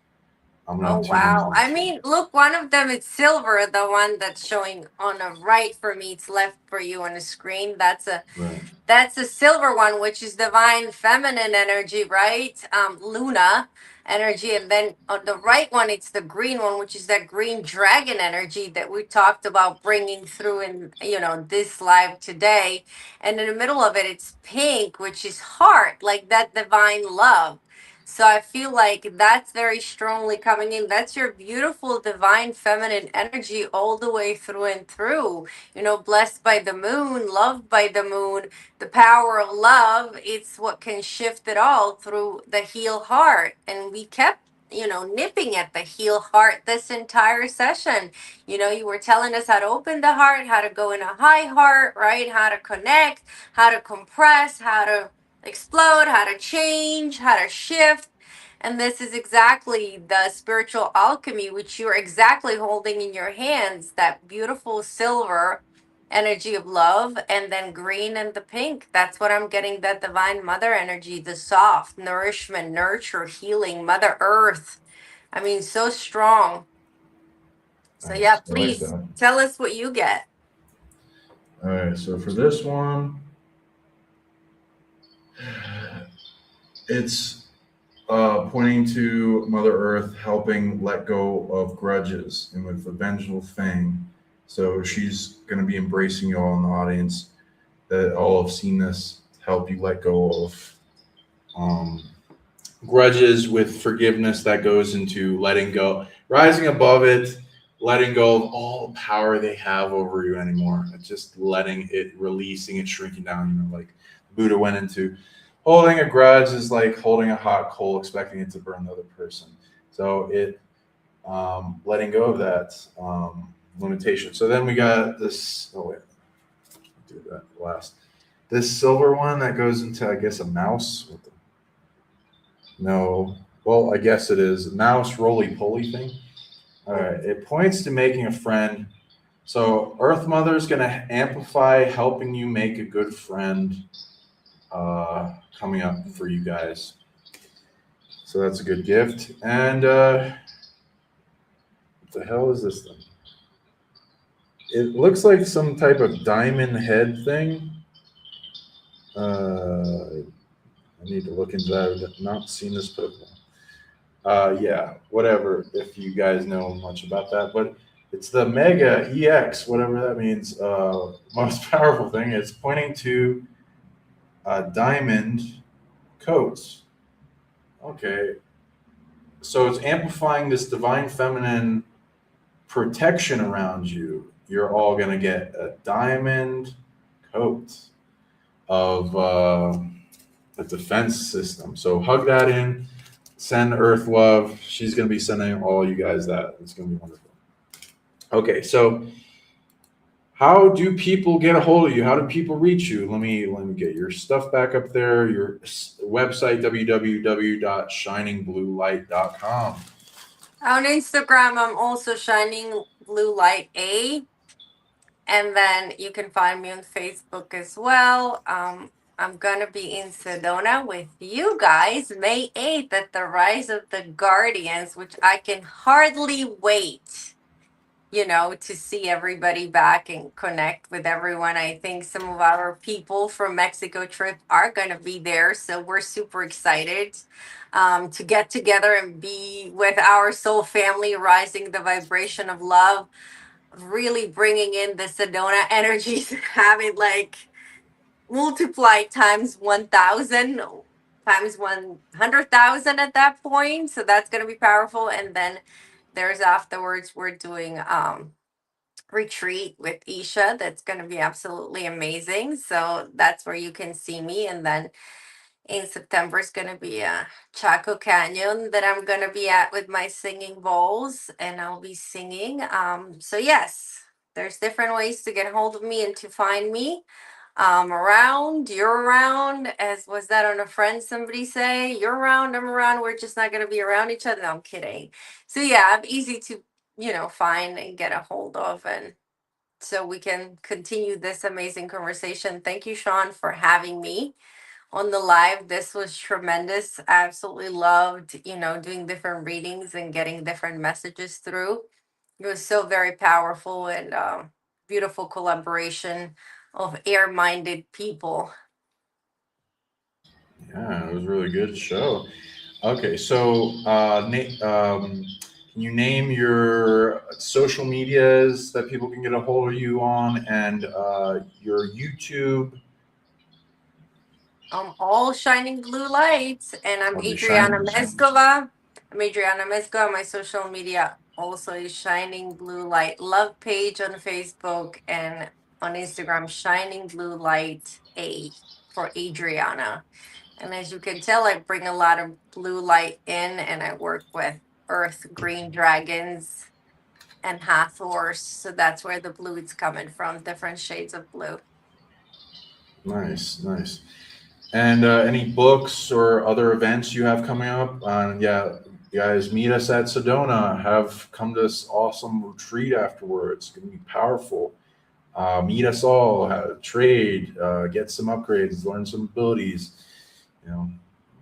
I'm Oh, gonna tune wow. into I this one. mean, look, one of them is silver, the one that's showing on the right for me. It's left for you on the screen. Right. That's a silver one, which is divine feminine energy, right? Luna energy. And then on the right one, it's the green one, which is that green dragon energy that we talked about bringing through in, this live today. And in the middle of it, it's pink, which is heart, like that divine love. So I feel like that's very strongly coming in. That's your beautiful divine feminine energy all the way through and through. Blessed by the moon, loved by the moon, the power of love. It's what can shift it all through the heal heart. And we kept nipping at the heal heart this entire session. You were telling us how to open the heart, how to go in a high heart, right? How to connect, how to compress, how to explode, how to change, how to shift. And this is exactly the spiritual alchemy, which you're exactly holding in your hands, that beautiful silver energy of love, and then green and the pink. That's what I'm getting, that divine mother energy, the soft nourishment, nurture, healing, Mother Earth. I mean, so strong. So yeah, Nice. I like please that. tell us what you get. All right. So for this one, it's pointing to Mother Earth helping let go of grudges and with the vengeful thing. So she's going to be embracing you all in the audience that all have seen this, help you let go of grudges with forgiveness that goes into letting go, rising above it, letting go of all the power they have over you anymore. Just letting it, releasing it, shrinking down. Like Buddha went into holding a grudge is like holding a hot coal, expecting it to burn the other person. So it letting go of that limitation. So then we got this. Oh wait, I'll do that last. This silver one that goes into, I guess, a mouse. No. Well, I guess it is. Mouse roly poly thing. All right. It points to making a friend. So Earth Mother is going to amplify helping you make a good friend coming up for you guys. So that's a good gift. And what the hell is this thing? It looks like some type of diamond head thing. I need to look into that. I've not seen this Pokemon. Yeah, whatever. If you guys know much about that, but it's the Mega EX, whatever that means. Most powerful thing. It's pointing to diamond coats. Okay, so it's amplifying this divine feminine protection around you. You're all gonna get a diamond coat of a defense system. So hug that in. Send Earth love. She's gonna be sending all you guys that. It's gonna be wonderful. Okay, so how do people get a hold of you? How do people reach you? Let me get your stuff back up there. Your website www.shiningbluelight.com. On Instagram, I'm also Shining Blue Light A. And then you can find me on Facebook as well. I'm gonna be in Sedona with you guys May 8th at the Rise of the Guardians, which I can hardly wait, to see everybody back and connect with everyone. I think some of our people from Mexico trip are gonna be there, so we're super excited to get together and be with our soul family, rising the vibration of love, really bringing in the Sedona energies, have it like multiply times 1,000, times 100,000 at that point. So that's going to be powerful. And then there's afterwards, we're doing retreat with Isha. That's going to be absolutely amazing. So that's where you can see me. And then in September is going to be a Chaco Canyon that I'm going to be at with my singing bowls, and I'll be singing. So yes, there's different ways to get hold of me and to find me. Around, you're around, as was that on a friend, somebody say, you're around, I'm around, we're just not going to be around each other. No, I'm kidding. So yeah, I'm easy to, find and get a hold of, and so we can continue this amazing conversation. Thank you, Sean, for having me on the live. This was tremendous. I absolutely loved, doing different readings and getting different messages through. It was so very powerful and beautiful collaboration of air-minded people. Yeah, it was a really good show. Okay, so can you name your social medias that people can get a hold of you on, and your YouTube All shining blue lights, and I'm of the Adriana Shining? Mezgova. I'm Adriana Mezgova. My social media also is Shining Blue Light Love page on Facebook, and on Instagram, Shining Blue Light A for Adriana. And as you can tell, I bring a lot of blue light in, and I work with earth green dragons and Hathors. So that's where the blue is coming from, different shades of blue. Nice, nice. And any books or other events you have coming up? Yeah, you guys meet us at Sedona. Have come to this awesome retreat afterwards. It's gonna be powerful. Meet us all, trade, get some upgrades, learn some abilities. You know,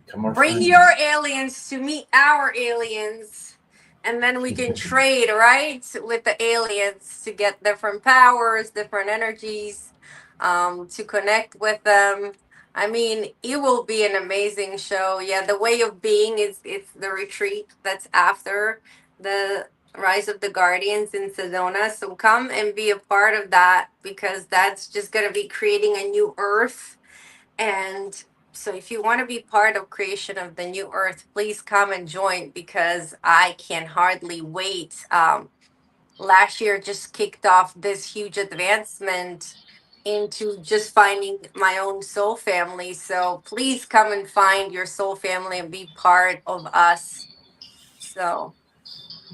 become our Bring friends. your aliens to meet our aliens, and then we can trade, right, with the aliens to get different powers, different energies, to connect with them. I mean, it will be an amazing show. Yeah, the way of being is it's the retreat that's after the Rise of the Guardians in Sedona. So come and be a part of that, because that's just gonna be creating a new earth. And so if you want to be part of creation of the new earth, please come and join, because I can hardly wait. Last year just kicked off this huge advancement into just finding my own soul family. So please come and find your soul family and be part of us. So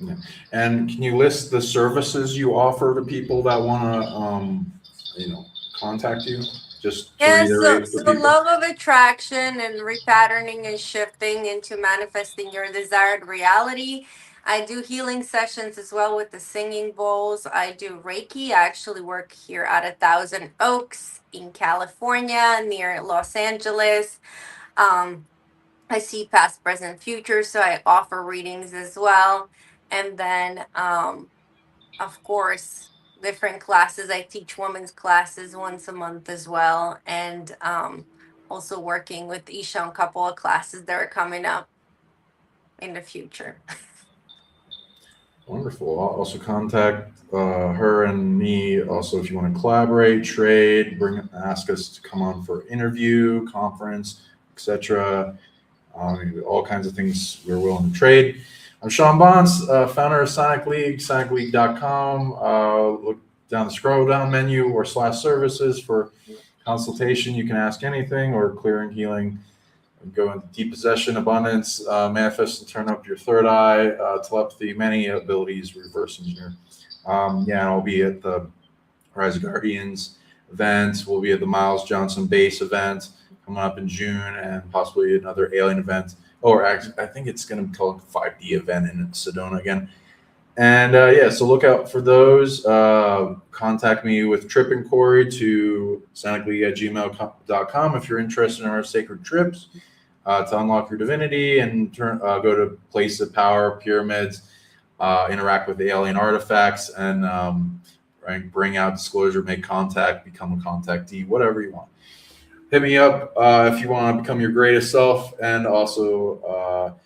Yeah. And can you list the services you offer to people that want to, contact you? Just to yeah, so reiterate for so the people. love of attraction and repatterning and shifting into manifesting your desired reality. I do healing sessions as well with the singing bowls. I do Reiki. I actually work here at 1,000 Oaks in California, near Los Angeles. Um, I see past, present, future, so I offer readings as well. And then of course, different classes. I teach women's classes once a month as well, and also working with Isha on a couple of classes that are coming up. in the future. Wonderful. I'll also contact her and me. Also, if you want to collaborate, trade, ask us to come on for interview, conference, etc. All kinds of things we're willing to trade. I'm Sean Bonds, founder of Sonic League, SonicLeague.com. Look down the scroll down menu or /services for consultation. You can ask anything or clearing, healing. Go into deep possession, abundance, manifest and turn up your third eye, telepathy, many abilities, reverse engineer. I'll be at the Rise of Guardians event. We'll be at the Miles Johnson base event coming up in June, and possibly another alien event. Or actually, I think it's going to be called a 5D event in Sedona again. And so look out for those. Contact me with Trip Inquiry to sonicleague@gmail.com if you're interested in our sacred trips to unlock your divinity and go to place of power, pyramids, interact with the alien artifacts, and bring out disclosure, make contact, become a contactee, whatever you want. Hit me up if you want to become your greatest self, and also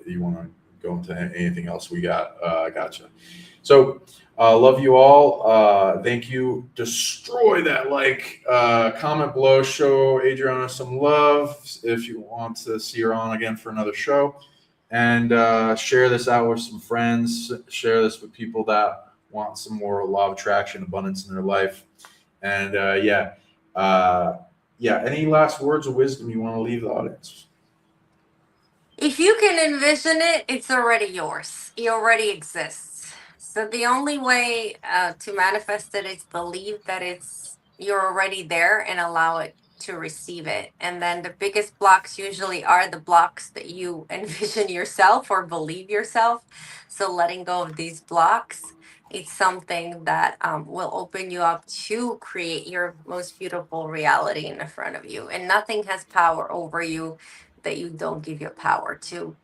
you want to go into anything else we got. I gotcha. So love you all. Thank you. Destroy that comment below. Show Adriana some love if you want to see her on again for another show. And share this out with some friends. Share this with people that want some more law of attraction, abundance in their life. And any last words of wisdom you want to leave the audience? If you can envision it, it's already yours. It already exists. So the only way to manifest it is believe that you're already there and allow it to receive it. And then the biggest blocks usually are the blocks that you envision yourself or believe yourself. So letting go of these blocks, it's something that will open you up to create your most beautiful reality in the front of you. And nothing has power over you that you don't give your power to.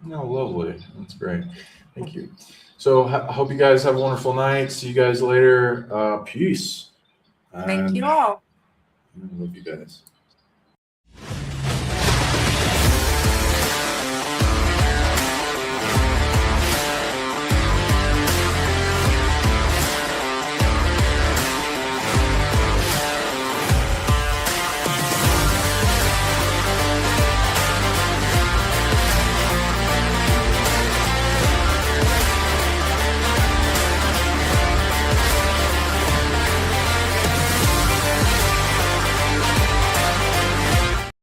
No, lovely. That's great. Thank you. So I hope you guys have a wonderful night. See you guys later. Peace. Thank you all. I love you guys.